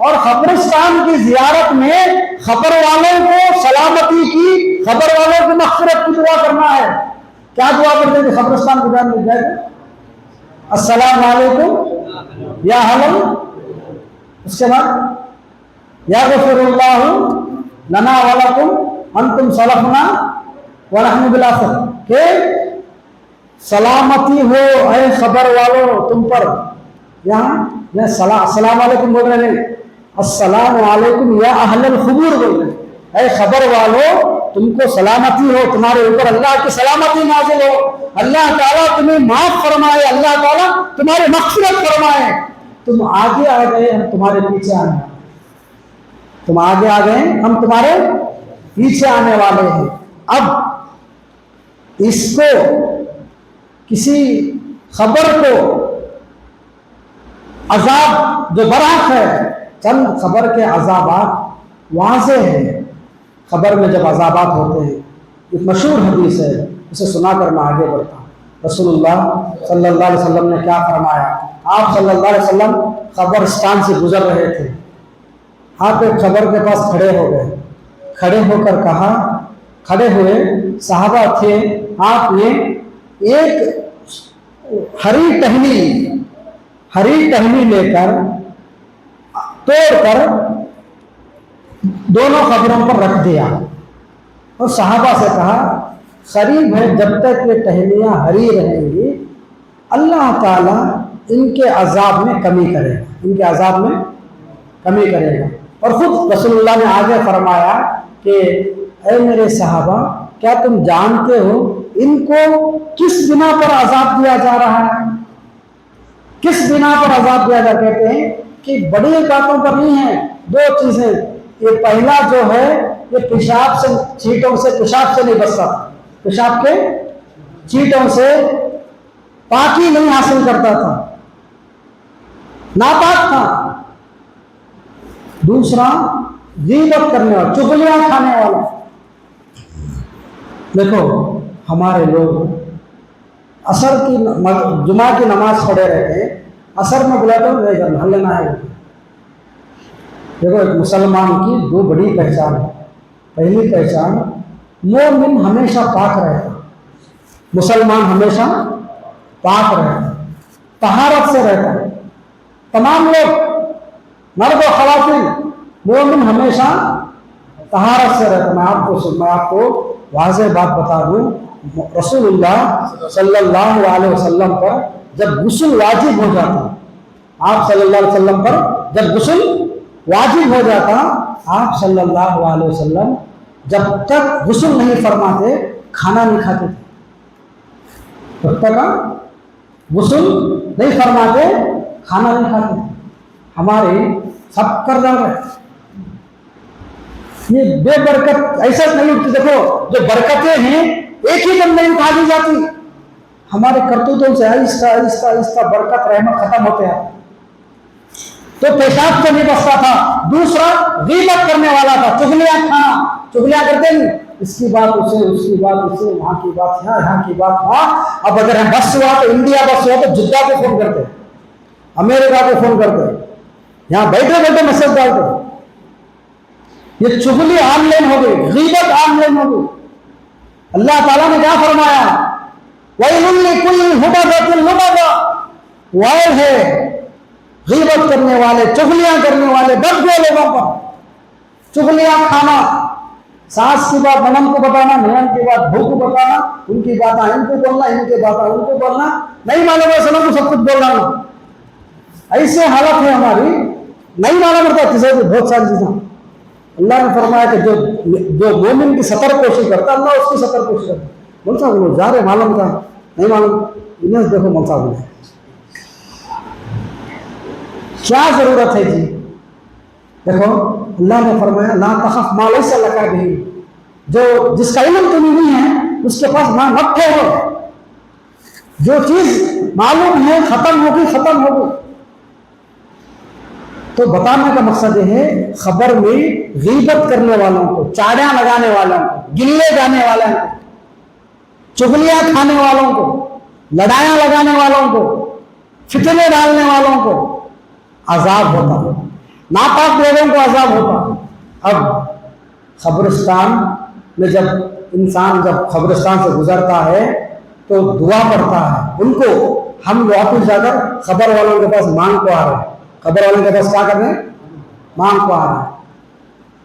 اور قبرستان کی زیارت میں خبر والوں کو سلامتی کی، خبر والوں کی مغفرت کی دعا کرنا ہے۔ کیا دعا کرتے ہیں؟ قبرستان کی جان مل جائے گا، السلام علیکم یا حلم، اس کے بعد یا غفر اللہ لنا ولکم انتم سلفنا ونحن بالآخر، کہ سلامتی ہو اے خبر والوں تم پر۔ یہاں السلام علیکم بول رہے ہیں، السلام علیکم یا اہل الخبور بول رہے ہیں، اے خبر والوں تم کو سلامتی ہو، تمہارے اوپر اللہ کی سلامتی نازل ہو، اللہ تعالیٰ تمہیں معاف فرمائے، اللہ تعالیٰ تمہاری مغفرت فرمائے۔ تم آگے آ گئے، ہم تمہارے پیچھے آنے والے، تم آگے آ گئے، ہم تمہارے پیچھے آنے والے ہیں۔ اب اس کو، کسی خبر کو، عذاب جو برحق ہے، چند خبر کے عذابات واضح ہیں۔ خبر میں جب عذابات ہوتے ہیں، ایک مشہور حدیث ہے، اسے سنا کر میں آگے بڑھتا ہوں۔ رسول اللہ صلی اللہ علیہ وسلم نے کیا فرمایا؟ آپ صلی اللہ علیہ وسلم قبرستان سے گزر رہے تھے، آپ ایک قبر کے پاس کھڑے ہو گئے، کھڑے ہو کر کہا، کھڑے ہوئے صحابہ تھے، آپ نے ایک ہری ٹہنی لے کر توڑ کر دونوں قبروں پر رکھ دیا، اور صحابہ سے کہا، قریب ہے جب تک یہ ٹہنیاں ہری رہیں گی اللہ تعالیٰ ان کے عذاب میں کمی کرے گا، ان کے عذاب میں کمی کرے گا۔ اور خود رسول اللہ نے آگے فرمایا کہ اے میرے صحابہ، کیا تم جانتے ہو ان کو کس بنا پر عذاب دیا جا رہا ہے؟ کس بنا پر عذاب دیا جا رہا ہے؟ کہتے ہیں کہ بڑی باتوں پر نہیں ہے، دو چیزیں۔ یہ پہلا جو ہے، یہ پیشاب سے، چیٹوں سے، پیشاب سے نہیں بچتا، پیشاب کے چیٹوں سے پاکی نہیں حاصل کرتا تھا، ناپاک تھا۔ دوسرا، غیبت کرنے والا، چغلیاں کھانے والا۔ دیکھو، ہمارے لوگ عصر کی، جمعہ کی نماز پڑھے رہتے ہیں، عصر میں بلاتے ہو نہیں کرنا، ہل لینا ہے۔ دیکھو، ایک مسلمان کی دو بڑی پہچان ہے۔ پہلی پہچان، مومن ہمیشہ پاک رہتا، مسلمان ہمیشہ پاک رہتا، طہارت سے رہتا۔ تمام لوگ، مرد و خواتین، مومن ہمیشہ طہارت سے رہتا۔ میں آپ کو واضح بات بتا دوں، رسول اللہ صلی اللہ علیہ وسلم پر جب غسل واجب ہو جاتا، آپ صلی اللہ علیہ وسلم پر جب غسل واجب ہو جاتا، آپ صلی اللہ علیہ وسلم جب تک غسل نہیں فرماتے کھانا نہیں کھاتے تھے۔ جب تک غسل نہیں فرماتے کھانا نہیں کھاتے۔ ہمارے سب کردار ہے، یہ بے برکت ایسا نہیں اٹھتی. دیکھو جو برکتیں ہیں ایک ہی دم نہیں اٹھا دی جاتی. ہمارے کرتوتوں سے آہستہ آہستہ آہستہ برکت رحمت ختم ہوتے ہیں. تو پیشاب تو نہیں بچتا تھا. دوسرا غیبت کرنے والا تھا, چغلیاں کھانا. چغلیاں کرتے نہیں, اس کی بات اسے, اس کی بات اسے, وہاں کی بات یہاں, یہاں کی بات وہاں. اب اگر ہم بس ہوا تو انڈیا بس ہوا تو جدہ کو فون کرتے, امریکہ کو فون کرتے, یہاں بیٹھے بیٹھے میسج ڈالتے. یہ چغلی آن لائن ہو گئی, غیبت آن لائن ہو گئی. اللہ تعالیٰ نے کیا فرمایا؟ وَيْلٌ لِكُلِّ هُمَزَةٍ لُمَزَةٍ, وائل ہے غیبت کرنے والے, چغلیاں کرنے والے بدگو لوگوں پر. چغلیاں کھانا, ساس کی بات ننند کو بتانا, ننند کی بات بہو کو بتانا, ان کی باتیں ان کو بولنا, ان کی باتیں ان کو بولنا, نہیں معلوم ہے سنوں کو سب کچھ بول ڈالنا. ایسے حالت ہے ہماری, نہیں معلوم ہوتا کسی کو بہت ساری چیزیں. اللہ نے فرمایا کہ جو مومن کی سطر کوشش کرتا ہے اللہ اس کی سطر کوشش کرتا ہے. مول صاحب وہ جا رہے معلوم تھا, نہیں معلوم, انہیں دیکھو مول صاحب نے کیا ضرورت ہے جی. دیکھو اللہ نے فرمایا لا تخف ما لیس لک بہ, جو جس کا علم تمہیں نہیں ہے اس کے پاس مت ٹھہرو. جو چیز معلوم ہے ختم ہوگی, ختم ہوگی. تو بتانے کا مقصد یہ ہے خبر میں غیبت کرنے والوں کو, چاڑیاں لگانے والوں کو, گلے جانے والوں کو, چغلیاں کھانے والوں کو, لڑائیاں لگانے والوں کو, فتنے ڈالنے والوں کو عذاب ہوتا ہے. ناپاک لوگوں کو عذاب ہوتا. اب قبرستان میں جب انسان جب قبرستان سے گزرتا ہے تو دعا پڑھتا ہے. ان کو ہم واپس جا کر خبر والوں کے پاس مانگ کو آ رہے ہیں, خبر والوں کے پاس کیا کر رہے ہیں, مانگ کو آ رہے ہیں.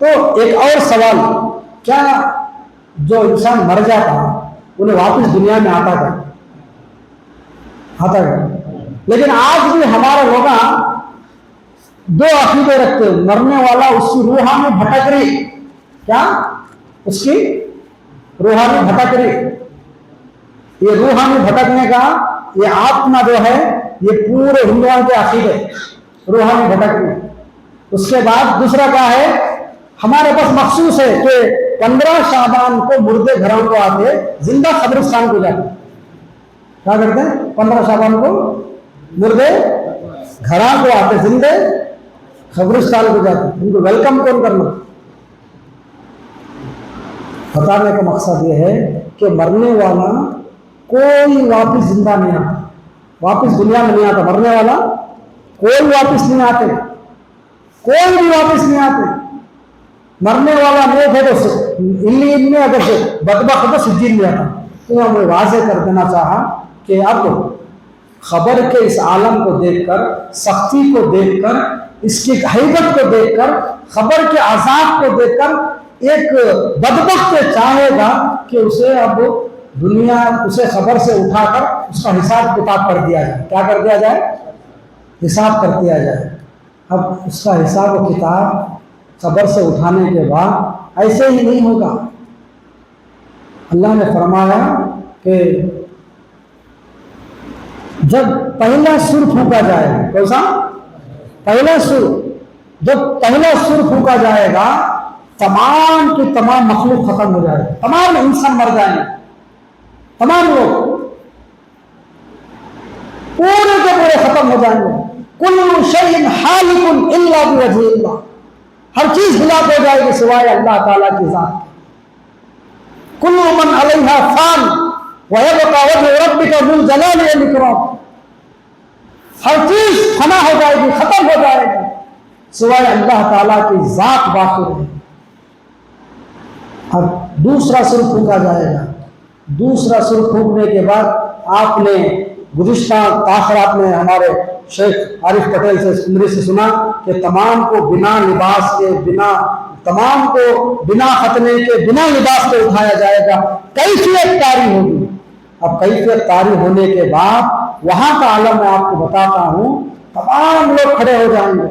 تو ایک اور سوال, کیا جو انسان مر جاتا انہیں واپس دنیا میں آتا تھا, آتا ہے. لیکن آج بھی ہمارے لوگ دو عقیدے رکھتے ہیں. مرنے والا اس کی روحانی بھٹک رہی, کیا اس کی روحانی بھٹک رہی. یہ روحانی بھٹکنے کا یہ آتما جو ہے یہ پورے ہندوؤں کے عقیدے, روحانی بھٹکنے. اس کے بعد دوسرا کیا ہے, ہمارے پاس مخصوص ہے کہ 15 شعبان کو مردے گھروں کو آتے, زندہ قبرستان کو جاتے. کیا کرتے ہیں 15 شعبان کو مردے گھروں کو آتے, زندے قبرستان کو جاتے. ان کو ویلکم کون کرنا؟ بتانے کا مقصد یہ ہے کہ مرنے والا کوئی واپس زندہ نہیں آتا, واپس دنیا میں نہیں آتا. مرنے والا کوئی واپس نہیں آتے, کوئی بھی واپس نہیں آتے. مرنے والا نیک ہے تو ان میں اگر بدبخت ہے تو سجین میں آتا. تو ہمیں واضح کر دینا چاہا کہ اب خبر کے اس عالم کو دیکھ کر, سختی کو دیکھ کر, اس کی حیبت کو دیکھ کر, خبر کے عذاب کو دیکھ کر ایک بدبخت چاہے گا کہ اسے اب دنیا اسے خبر سے اٹھا کر اس کا حساب کتاب کر دیا جائے. کیا کر دیا جائے؟ حساب کر دیا جائے. اب اس کا حساب و کتاب خبر سے اٹھانے کے بعد ایسے ہی نہیں ہوگا. اللہ نے فرمایا کہ جب پہلا سر پھونکا جائے گا, کیسا پہلا سر, جب پہلا سر پھونکا جائے گا تمام کی تمام مخلوق ختم ہو جائے گا, تمام انسان مر جائیں گے, تمام لوگ پورے کے پورے ختم ہو جائیں گے. کل شیء حالک الا بوجہ اللہ, ہر چیز ہلاک ہو جائے گی سوائے اللہ تعالیٰ کی ذات. کل من علیہا فان ویبقى وجہ ربک ذو الجلال والاکرام, ہر چیز فنا ہو جائے گی, ختم ہو جائے گی, سوائے اللہ تعالیٰ کی ذات باقی رہے. اب دوسرا سر پھونکا جائے گا. دوسرا سر پھونکنے کے بعد آپ نے گزشتہ تاخرات میں ہمارے شیخ عارف پٹیل سے عمری سے سنا کہ تمام کو بنا لباس کے, تمام کو بنا ختنے کے, بنا لباس کے اٹھایا جائے گا. کیفیت طاری ہوگی. اب کیفیت طاری ہونے کے بعد وہاں کا عالم میں آپ کو بتاتا ہوں, تمام لوگ کھڑے ہو جائیں گے.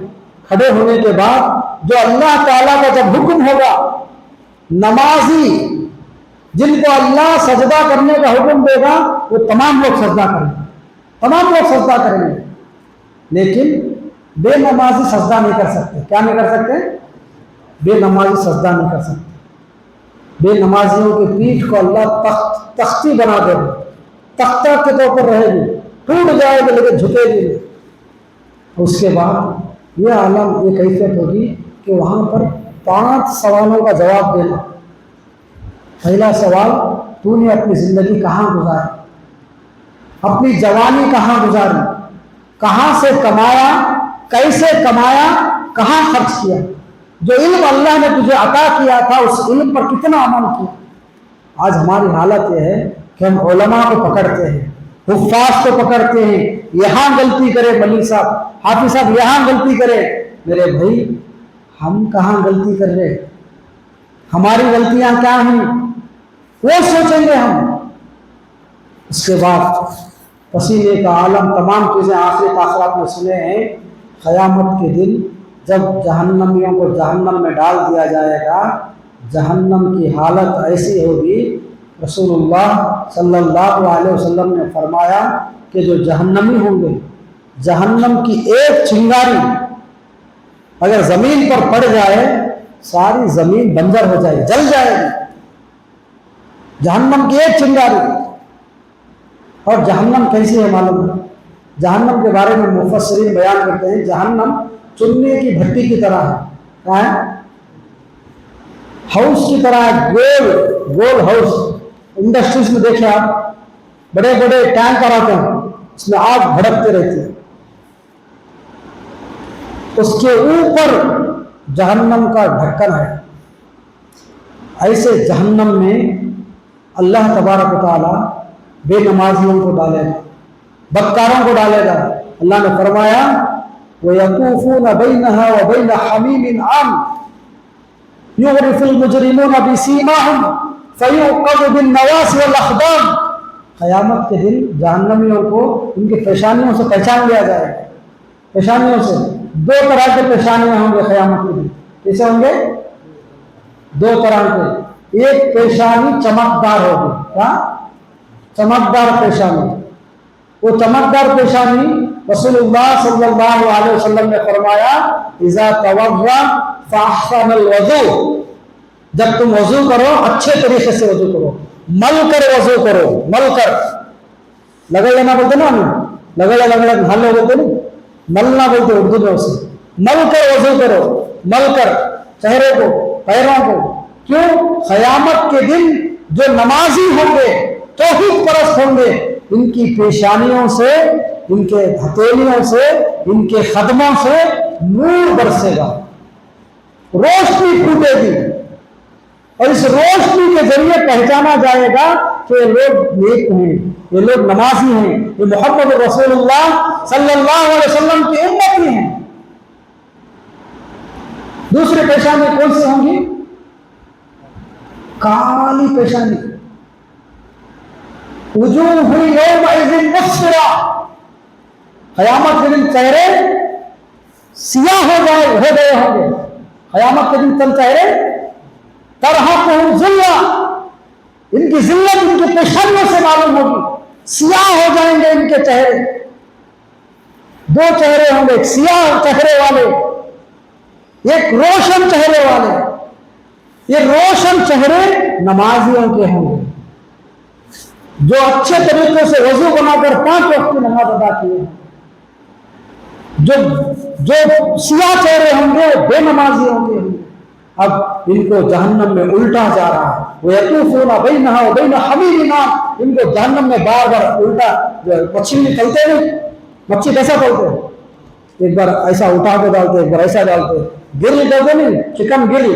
کھڑے ہونے کے بعد جو اللہ تعالیٰ کا جب حکم ہوگا, نمازی جن کو اللہ سجدہ کرنے کا حکم دے گا وہ تمام لوگ سجدہ کریں گے, تمام لوگ سجدہ کریں گے. لیکن بے نمازی سجدہ نہیں کر سکتے. کیا نہیں کر سکتے؟ بے نمازی سجدہ نہیں کر سکتے. بے نمازیوں کی پیٹھ کو اللہ تختی بنا دے گا, تختہ کے طور پر رہے گی, ٹوٹ جائے گی لیکن جھکے گی نہیں. اس کے بعد یہ عالم, یہ کیفیت ہوگی کہ وہاں پر 5 سوالوں کا جواب دینا. پہلا سوال, تو نے اپنی زندگی کہاں گزاری, اپنی جوانی کہاں گزاری, کہاں سے کمایا, کیسے کمایا, کہاں خرچ کیا, جو علم اللہ نے تجھے عطا کیا تھا اس علم پر کتنا عمل کیا. آج ہماری حالت یہ ہے کہ ہم علماء کو پکڑتے ہیں, حفاظ کو پکڑتے ہیں, یہاں غلطی کرے ملی صاحب, حافظ صاحب یہاں غلطی کرے. میرے بھائی ہم کہاں غلطی کر رہے, ہماری غلطیاں کیا ہیں وہ سوچیں گے ہم. اس کے بعد پسینے کا عالم, تمام چیزیں آخری آخرات میں سنے ہیں. قیامت کے دن جب جہنمیوں کو جہنم میں ڈال دیا جائے گا, جہنم کی حالت ایسی ہوگی. رسول اللہ صلی اللہ علیہ وسلم نے فرمایا کہ جو جہنمی ہوں گے, جہنم کی ایک چنگاری اگر زمین پر پڑ جائے ساری زمین بنجر ہو جائے, جل جائے گی. جہنم کی ایک چنگاری. اور جہنم کیسی ہے معلوم ہے؟ جہنم کے بارے میں مفسرین بیان کرتے ہیں جہنم چننے کی بھٹی کی طرح ہے. کیا ہے؟ ہاؤس کی طرح ہے, گول گول ہاؤس. انڈسٹریز میں دیکھیں آپ, بڑے بڑے ٹینکر آتے ہیں, اس میں آگ بھڑکتے رہتی ہے. اس کے اوپر جہنم کا ڈھکن ہے. ایسے جہنم میں اللہ تبارک و تعالی بے نمازیوں کو ڈالے گا, بدکاروں کو ڈالے گا. اللہ نے فرمایا وَيَطُوفُونَ بَيْنَهَا وَبَيْنَ حَمِيمٍ عَامٍ يُغْرِفُ الْمُجْرِمُونَ بِسِيمَاهُمْ فَيُعْقَدُ بِالنَّوَاصِ وَالْأَخْدَامِ. قیامت کے دن جہنمیوں کو ان کی پیشانیوں سے پہچان لیا جائے گا. پیشانیوں سے 2 طرح کے پیشانیاں ہوں گے قیامت کے دن. کیسے ہوں گے؟ 2 طرح کے. ایک پیشانی چمکدار ہوگی. کیا؟ چمکدار پیشانی. وہ چمکدار پیشانی رسول اللہ صلی اللہ علیہ وسلم نے فرمایا اذا توضا فاحسن الوضوء, جب تم وضو کرو اچھے طریقے سے وضو کرو, مل کر وضو کرو. مل کر, لگڑ لینا بولتے نا, ہم لگڑ نہالے بولتے نہیں, ملنا بولتے اردو میں اسے. مل کر وضو کرو, مل کر چہرے کو, پیروں کو. کیوں؟ قیامت کے دن جو نمازی ہوں گے, توحید پرست ہوں گے, ان کی پیشانیوں سے, ان کے ہتھیلیوں سے, ان کے قدموں سے نور برسے گا, روشنی پھوٹے گی. اور اس روشنی کے ذریعے پہچانا جائے گا کہ یہ لوگ نیک ہیں, یہ لوگ نمازی ہیں, یہ محمد رسول اللہ صلی اللہ علیہ وسلم کی امتی ہیں. دوسری پیشانی کون سی ہوں گی؟ کالی پیشانی. وجوہ یومئذ مسفرہ, قیامت کے دن چہرے سیاہ ہو گئے ہوں گے. قیامت کے دن چند چہرے ترہقہم ذلہ, ان کی ذلت ان کی پیشانیوں سے معلوم ہوگی. سیاہ ہو جائیں گے ان کے چہرے. 2 چہرے ہوں گے, ایک سیاہ چہرے والے, ایک روشن چہرے والے. یہ روشن چہرے نمازیوں کے ہوں گے جو اچھے طریقے سے وضو بنا کر 5 وقت کی نماز ادا کیے ہیں. جو سیاہ چہرے ہوں گے بے نمازی ہوں گے. اب ان کو جہنم میں الٹا جا رہا ہے. وَيَطُوفُونَ بَيْنَهَا وَبَيْنَ حَمِيمٍ عَامٍ, ان کو جہنم میں بار بار الٹا, مچھلی نکلتے نہیں, مچھلی کیسا ڈالتے, ایک بار ایسا اٹھا کے ڈالتے, ایک بار ایسا ڈالتے. گرل ڈالتے نہیں, چکن گرل,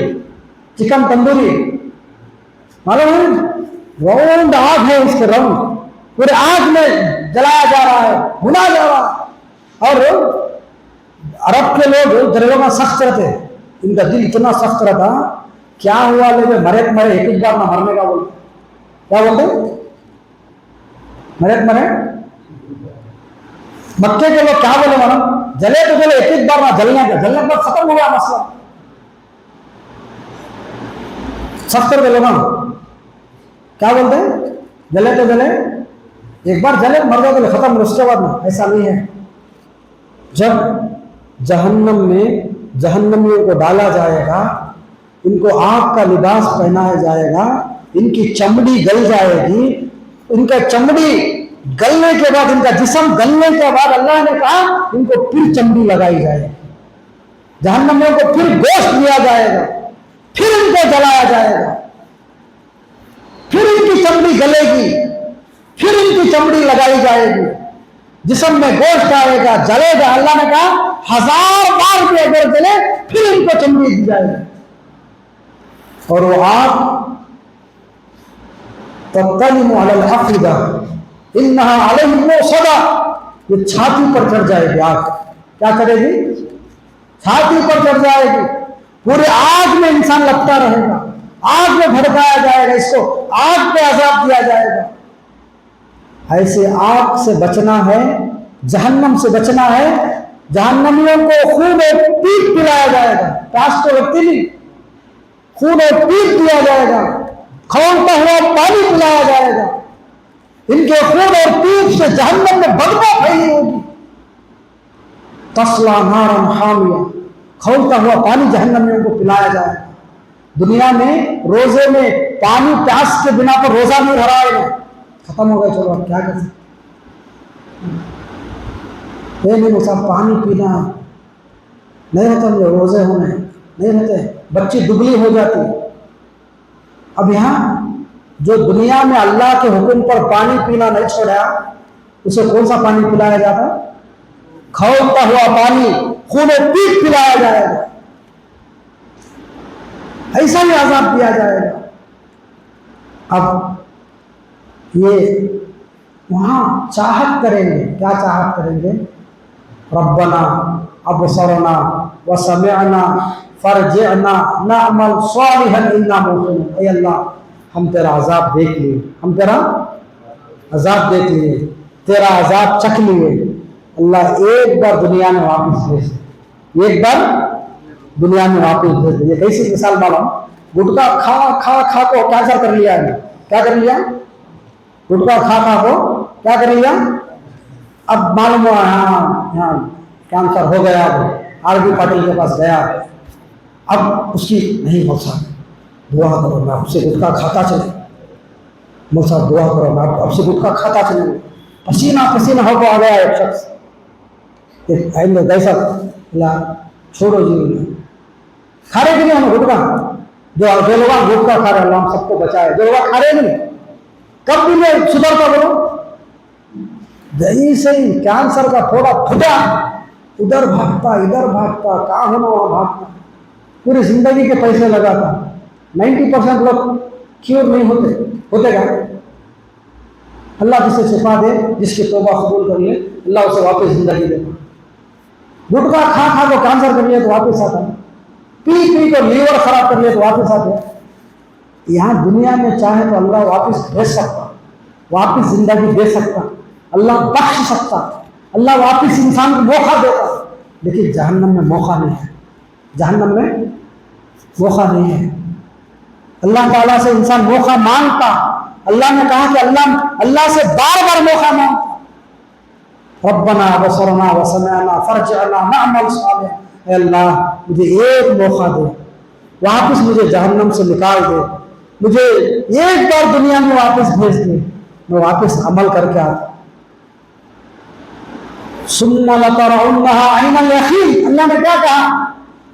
چکن تندوری, معلوم ہے راؤنڈ آگ ہے, اس کے راؤنڈ پورے آگ میں جلایا جا رہا ہے, بھنا جا رہا ہے. اور عرب کے لوگ درجوں میں سخت رہتے, ان کا دل اتنا سخت رہتا, کیا ہوا لے مرے مرے ایک بار نہ مرنے کا بولتے. کیا بولتے؟ مرے. مکے کے لوگ کیا بولے مانا, جلے تو جلے ایک بار نہ جلنے کا, جلنے پر ختم ہو گیا مسئلہ. سخت کر دے نا, کیا بولتے ہیں؟ جلے تو جلے, ایک بار جلے مر جائے تو ختم, اس کے بعد نا. ایسا نہیں ہے. جب جہنم میں جہنمیوں کو ڈالا جائے گا ان کو آگ کا لباس پہنایا جائے گا، ان کی چمڑی گل جائے گی، ان کا چمڑی گلنے کے بعد، ان کا جسم گلنے کے بعد اللہ نے کہا ان کو پھر چمڑی لگائی جائے گی، جہنمیوں کو پھر گوشت دیا جائے گا، پھر ان کو جلایا جائے گا، پھر ان کی چمڑی گلے گی، پھر ان کی چمڑی لگائی جائے گی، جسم میں گوشت آئے گا، جلے گا۔ اللہ نے کہا 1000 بار بھی اگر جلے پھر ان کو چمڑی دی جائے گی، اور وہ آگ تطلع علی الافئدہ انہا علیہم مؤصدہ، یہ چھاتی پر چڑھ جائے گی آگ۔ کیا کرے گی؟ چھاتی پر چڑھ جائے گی، پورے آگ میں انسان لپٹا رہے گا، آگ میں بھڑکایا جائے گا، اس کو آگ پہ عذاب دیا جائے گا۔ ایسے آگ سے بچنا ہے، جہنم سے بچنا ہے۔ جہنمیوں کو خون اور پیپ پلایا جائے گا، پیاس تو لگتی نہیں، خون اور پیپ دیا جائے گا، کھولتا ہوا پانی پلایا جائے گا۔ ان کے خون اور پیپ سے جہنم میں بدبو پھیلی ہوگی۔ تصلی نارا حامیہ، کھولتا ہوا پانی جہنمیوں کو پلایا جائے گا۔ دنیا میں روزے میں پانی پیاس کے بنا پر روزہ نہیں رہا ہے، ختم ہو گئے، چلو اب کیا کر سکتے، نہیں صاحب پانی پینا نہیں ہوتا، مجھے روزے ہونے نہیں ہوتے، بچی دبلی ہو جاتی۔ اب یہاں جو دنیا میں اللہ کے حکم پر پانی پینا نہیں چھوڑا، اسے کون سا پانی پلایا جاتا؟ کھولتا ہوا پانی، خون و پیپ پلایا جائے گا، ایسا ہی عذاب دیا جائے گا۔ اب یہ وہاں چاہت کریں گے، کیا چاہت کریں گے؟ ربنا ابصرنا وسمعنا فرجعنا نعمل صالحا انا موقنون، اے اللہ ہم تیرا عذاب دیکھ لیے، ہم تیرا عذاب دیکھ لیے، تیرا عذاب چکھ لیے، اللہ ایک بار دنیا میں واپس بھیج دے، ایک بار دنیا میں واپس بھیج دے۔ یہ کیسی مثال معلوم؟ گٹکا کھا کھا کھا کو کینسر کر لیا ہے، کیا کر لیا؟ گٹکا کھا کھا کو کیا کر لیا؟ اب معلوم ہوا ہاں کینسر ہو گیا، آر بی پاٹل کے پاس گیا، اب اس کی نہیں مول صاحب دعا کرو میں اب سے گٹکا کھاتا چلے، مول صاحب دعا کرو میں اب سے گٹکا کھاتا چلے۔ پسینہ پسینہ ہو کے آ گیا ایک شخص، ایسا چھوڑو جی، کھا رہے کہ نہیں ہم گٹکا؟ جو لوگ گٹکا کھا رہے اللہ ہم سب کو بچائے، جو لوگ کھا رہے نہیں، کب بھی میں سدھرتا بولو، دہی سے ہی کینسر کا تھوڑا پھٹا، ادھر بھاگتا ادھر بھاگتا، کہاں ہونا وہاں بھاگتا، پوری زندگی کے پیسے لگاتا۔ 90% لوگ کیور نہیں ہوتے گا؟ اللہ جسے شفا دے، جس کی توبہ قبول کر لے، اللہ اسے واپس زندگی دے۔ گٹکا کھا کھا کو کینسر کر لیا تو واپس آتا ہے، پی پی کو لیور خراب کر لیا تو واپس آتا ہے۔ یہاں دنیا میں چاہے تو اللہ واپس بھیج سکتا، واپس زندگی دے سکتا، اللہ بخش سکتا، اللہ واپس انسان کو موقع دیتا، لیکن جہنم میں موقع نہیں ہے، جہنم میں موقع نہیں ہے۔ اللہ تعالیٰ سے انسان موقع مانگتا، اللہ نے کہا کہ اللہ سے بار بار موقع مانگتا، ربنا بصرنا وسمعنا فرجعنا نعمل صالحا، اے اللہ مجھے ایک موقع دے، واپس مجھے جہنم سے نکال دے، مجھے ایک بار دنیا میں واپس بھیج دے، میں واپس عمل کر کے آتا۔ ثم لترونها عین الیقین، اللہ نے کیا کہا؟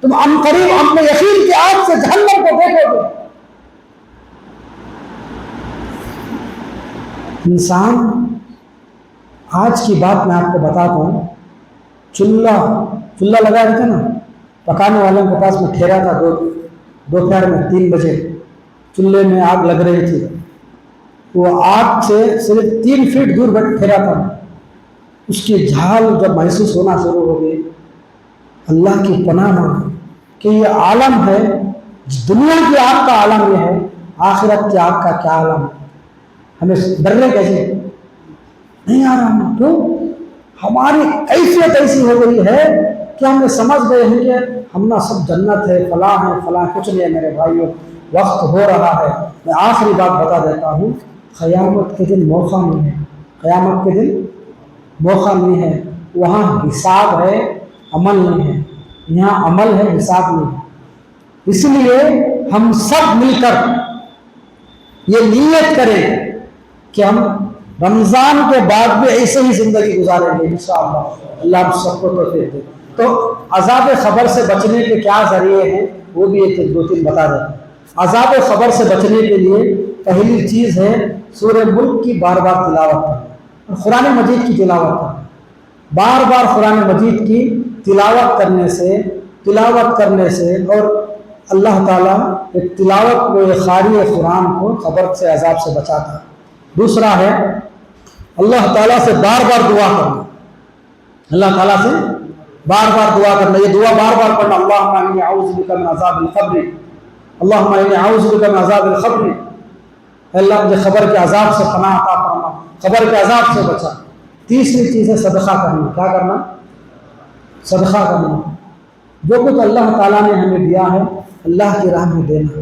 تم عنقریب اپنے یقین کی آنکھ سے جہنم کو دیکھو گے۔ انسان، آج کی بات میں آپ کو بتاتا ہوں، چولہا لگا رہے تھے نا، پکانے والوں کے پاس میں ٹھہرا تھا، دوپہر میں 3 بجے چولہے میں آگ لگ رہی تھی، وہ آگ سے صرف 3 فٹ دور ٹھہرا تھا، اس کی جھال جب محسوس ہونا شروع ہو گئی، اللہ کی پناہ مانگی کہ یہ عالم ہے، دنیا کی آگ کا عالم یہ ہے، آخرت کی آگ کا کیا عالم ہے؟ ہمیں ڈرنے کیسے نہیں آ رہا؟ کیوں؟ ہماری کیفیت ایسی ہو گئی ہے کہ ہم سمجھ گئے ہیں کہ ہم نہ سب جنت ہے، فلاں ہے فلاں، کچھ نہیں ہے میرے بھائیوں، وقت ہو رہا ہے۔ میں آخری بات بتا دیتا ہوں، قیامت کے دن موقع نہیں ہے، قیامت کے دن موقع نہیں ہے، وہاں حساب ہے، عمل نہیں ہے، یہاں عمل ہے، حساب نہیں ہے۔ اس لیے ہم سب مل کر یہ نیت کریں کہ ہم رمضان کے بعد بھی ایسے ہی زندگی گزاریں گے انشاءاللہ، اللہ ہم سب کو توفیق دے۔ تو عذاب خبر سے بچنے کے کیا ذریعے ہیں وہ بھی ایک دو تین بتا دیتے ہیں۔ عذاب خبر سے بچنے کے لیے پہلی چیز ہے سورہ ملک کی بار بار تلاوت کرنا، قرآن مجید کی تلاوت کرنا۔ بار بار قرآن مجید کی تلاوت کرنے سے اور اللہ تعالیٰ ایک تلاوت کو، ایک قاری قرآن کو خبر سے عذاب سے بچاتا ہے۔ دوسرا ہے اللہ تعالیٰ سے بار بار دعا کرنا، اللہ تعالیٰ سے بار بار دعا کرنا، یہ دعا بار بار پڑھنا، اللہم انی اعوذ بک من عذاب القبر، اللہم انی اعوذ بک من عذاب القبر، اللہ مجھے قبر کے عذاب سے پناہ عطا فرما، قبر کے عذاب سے بچا۔ تیسری چیز ہے صدقہ کرنا، کیا کرنا؟ صدقہ کرنا، جو کچھ اللہ تعالیٰ نے ہمیں دیا ہے اللہ کی راہ میں دینا۔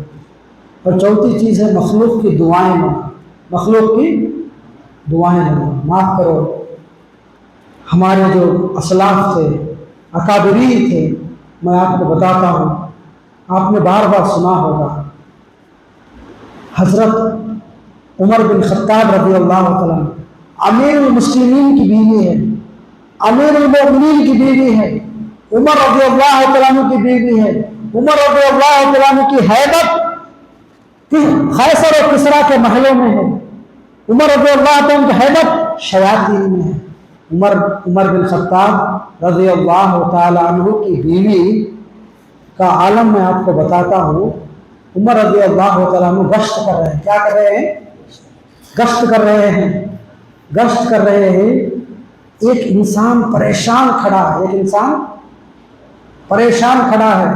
اور چوتھی چیز ہے مخلوق کی دعائیں لینا، مخلوق کی دعائیں لینا۔ معاف کرو، ہمارے جو اسلاف تھے، اکابرین تھے، میں آپ کو بتاتا ہوں، آپ نے بار بار سنا ہوگا، حضرت عمر بن خطاب رضی اللہ تعالیٰ امیر المسلمین کی بیوی ہے، امیر المومنین کی بیوی ہے، عمر رضی اللہ تعالیٰ کی بیوی ہے۔ عمر رضی اللہ تعالیٰ کی حیبت قیصر و کسریٰ کے محلوں میں ہے، عمر رضی اللہ تعالیٰ کی حیبت شیاطین میں ہے۔ عمر بن خطاب رضی اللہ تعالیٰ عنہ کی بیوی کا عالم میں آپ کو بتاتا ہوں۔ عمر رضی اللہ تعالیٰ عنہ گشت کر رہے ہیں، کیا کر رہے ہیں؟ گشت کر رہے ہیں، گشت کر رہے ہیں۔ ایک انسان پریشان کھڑا ہے، ایک انسان پریشان کھڑا ہے،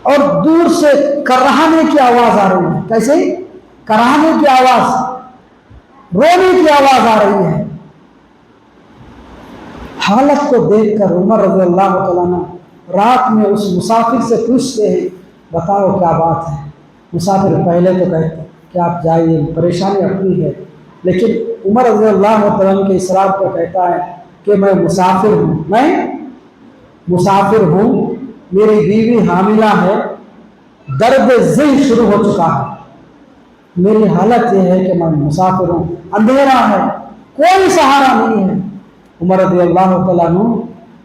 اور دور سے کراہنے کی آواز آ رہی ہے۔ کیسے؟ کراہنے کی آواز، رونے کی آواز آ رہی ہے۔ حالت کو دیکھ کر عمر رضی اللہ تعالیٰ عنہ رات میں اس مسافر سے پوچھتے ہیں، بتاؤ کیا بات ہے؟ مسافر پہلے تو کہتے کہ آپ جائیے، پریشانی اپنی ہے، لیکن عمر رضی اللہ تعالیٰ کے اصرار کو کہتا ہے کہ میں مسافر ہوں، میں مسافر ہوں، میری بیوی حاملہ ہے، درد ذیل شروع ہو چکا ہے، میری حالت یہ ہے کہ میں مسافر ہوں، اندھیرا ہے، کوئی سہارا نہیں ہے۔ عمر رضی اللہ تعالیٰ عنہ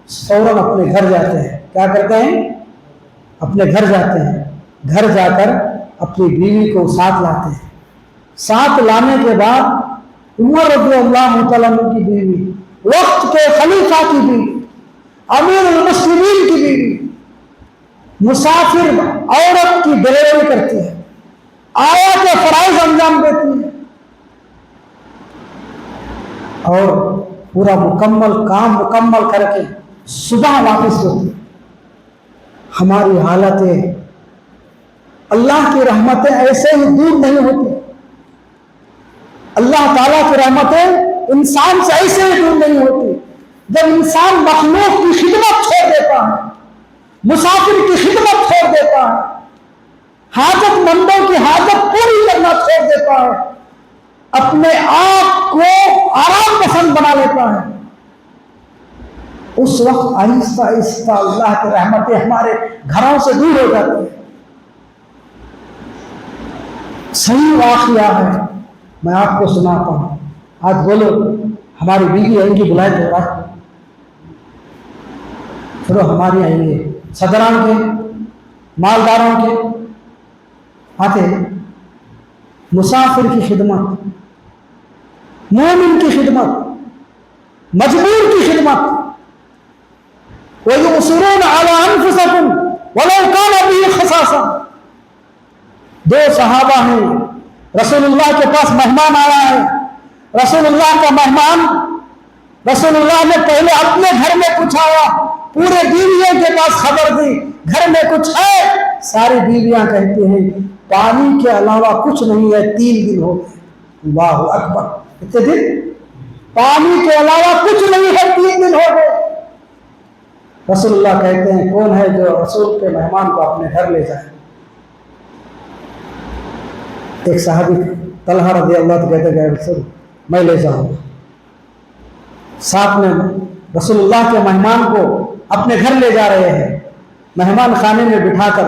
فوراً اپنے گھر جاتے ہیں، کیا کرتے ہیں؟ اپنے گھر جاتے ہیں، گھر جا کر اپنی بیوی کو ساتھ لاتے ہیں۔ ساتھ لانے کے بعد عمر رضی اللہ تعالیٰ عنہ کی بیوی، وقت کے خلیفہ کی بیوی، امیر المسلمین کی بیوی، مسافر عورت کی ڈلیوری کرتی ہے، آیا کے فرائض انجام دیتی ہے، اور پورا کام مکمل کر کے صبح واپس ہوتی ہے۔ ہماری حالتیں، اللہ کی رحمتیں ایسے ہی دور نہیں ہوتی، اللہ تعالیٰ کی رحمتیں انسان سے ایسے ہی دور نہیں ہوتی۔ جب انسان مخلوق کی خدمت چھوڑ دیتا ہے، مسافر کی خدمت چھوڑ دیتا ہے، حاجت مندوں کی حاجت پوری کرنا چھوڑ دیتا ہے، اپنے آپ کو آرام پسند بنا لیتا ہے، اس وقت آہستہ آہستہ اللہ کی رحمتیں ہمارے گھروں سے دور ہو جاتی ہیں۔ صحیح واقعہ ہے، میں آپ کو سناتا ہوں۔ آج بولو، ہماری بیوی آئیں گی، بلائیں تو رات چلو ہماری آئیں گے، صدران کے، مالداروں کے آتے ہیں۔ مسافر کی خدمت، مومن کی خدمت، مجبور کی خدمت، وَيُؤْثِرُونَ عَلَىٰ أَنفُسِهِمْ وَلَوْ كَانَ بِهِمْ خَصَاصَةٌ۔ دو صحابہ ہیں، رسول اللہ کے پاس مہمان آیا ہے، رسول اللہ کا مہمان، رسول اللہ نے پہلے اپنے گھر میں پوچھایا، پورے بیویوں کے پاس خبر دی، گھر میں کچھ ہے؟ ساری بیویاں کہتی ہیں پانی کے علاوہ کچھ نہیں ہے، 3 دن ہو گئے۔ اللہ اکبر، کتنے دن؟ پانی کے علاوہ کچھ نہیں ہے، 3 دن ہو گئے۔ رسول اللہ کہتے ہیں کون ہے جو رسول کے مہمان کو اپنے گھر لے جائے؟ ایک صحابی طلحہ رضی اللہ عنہ کہتے گئے رسول میں لے جاؤں گا۔ ساتھ میں رسول اللہ کے مہمان کو اپنے گھر لے جا رہے ہیں، مہمان خانے میں بٹھا کر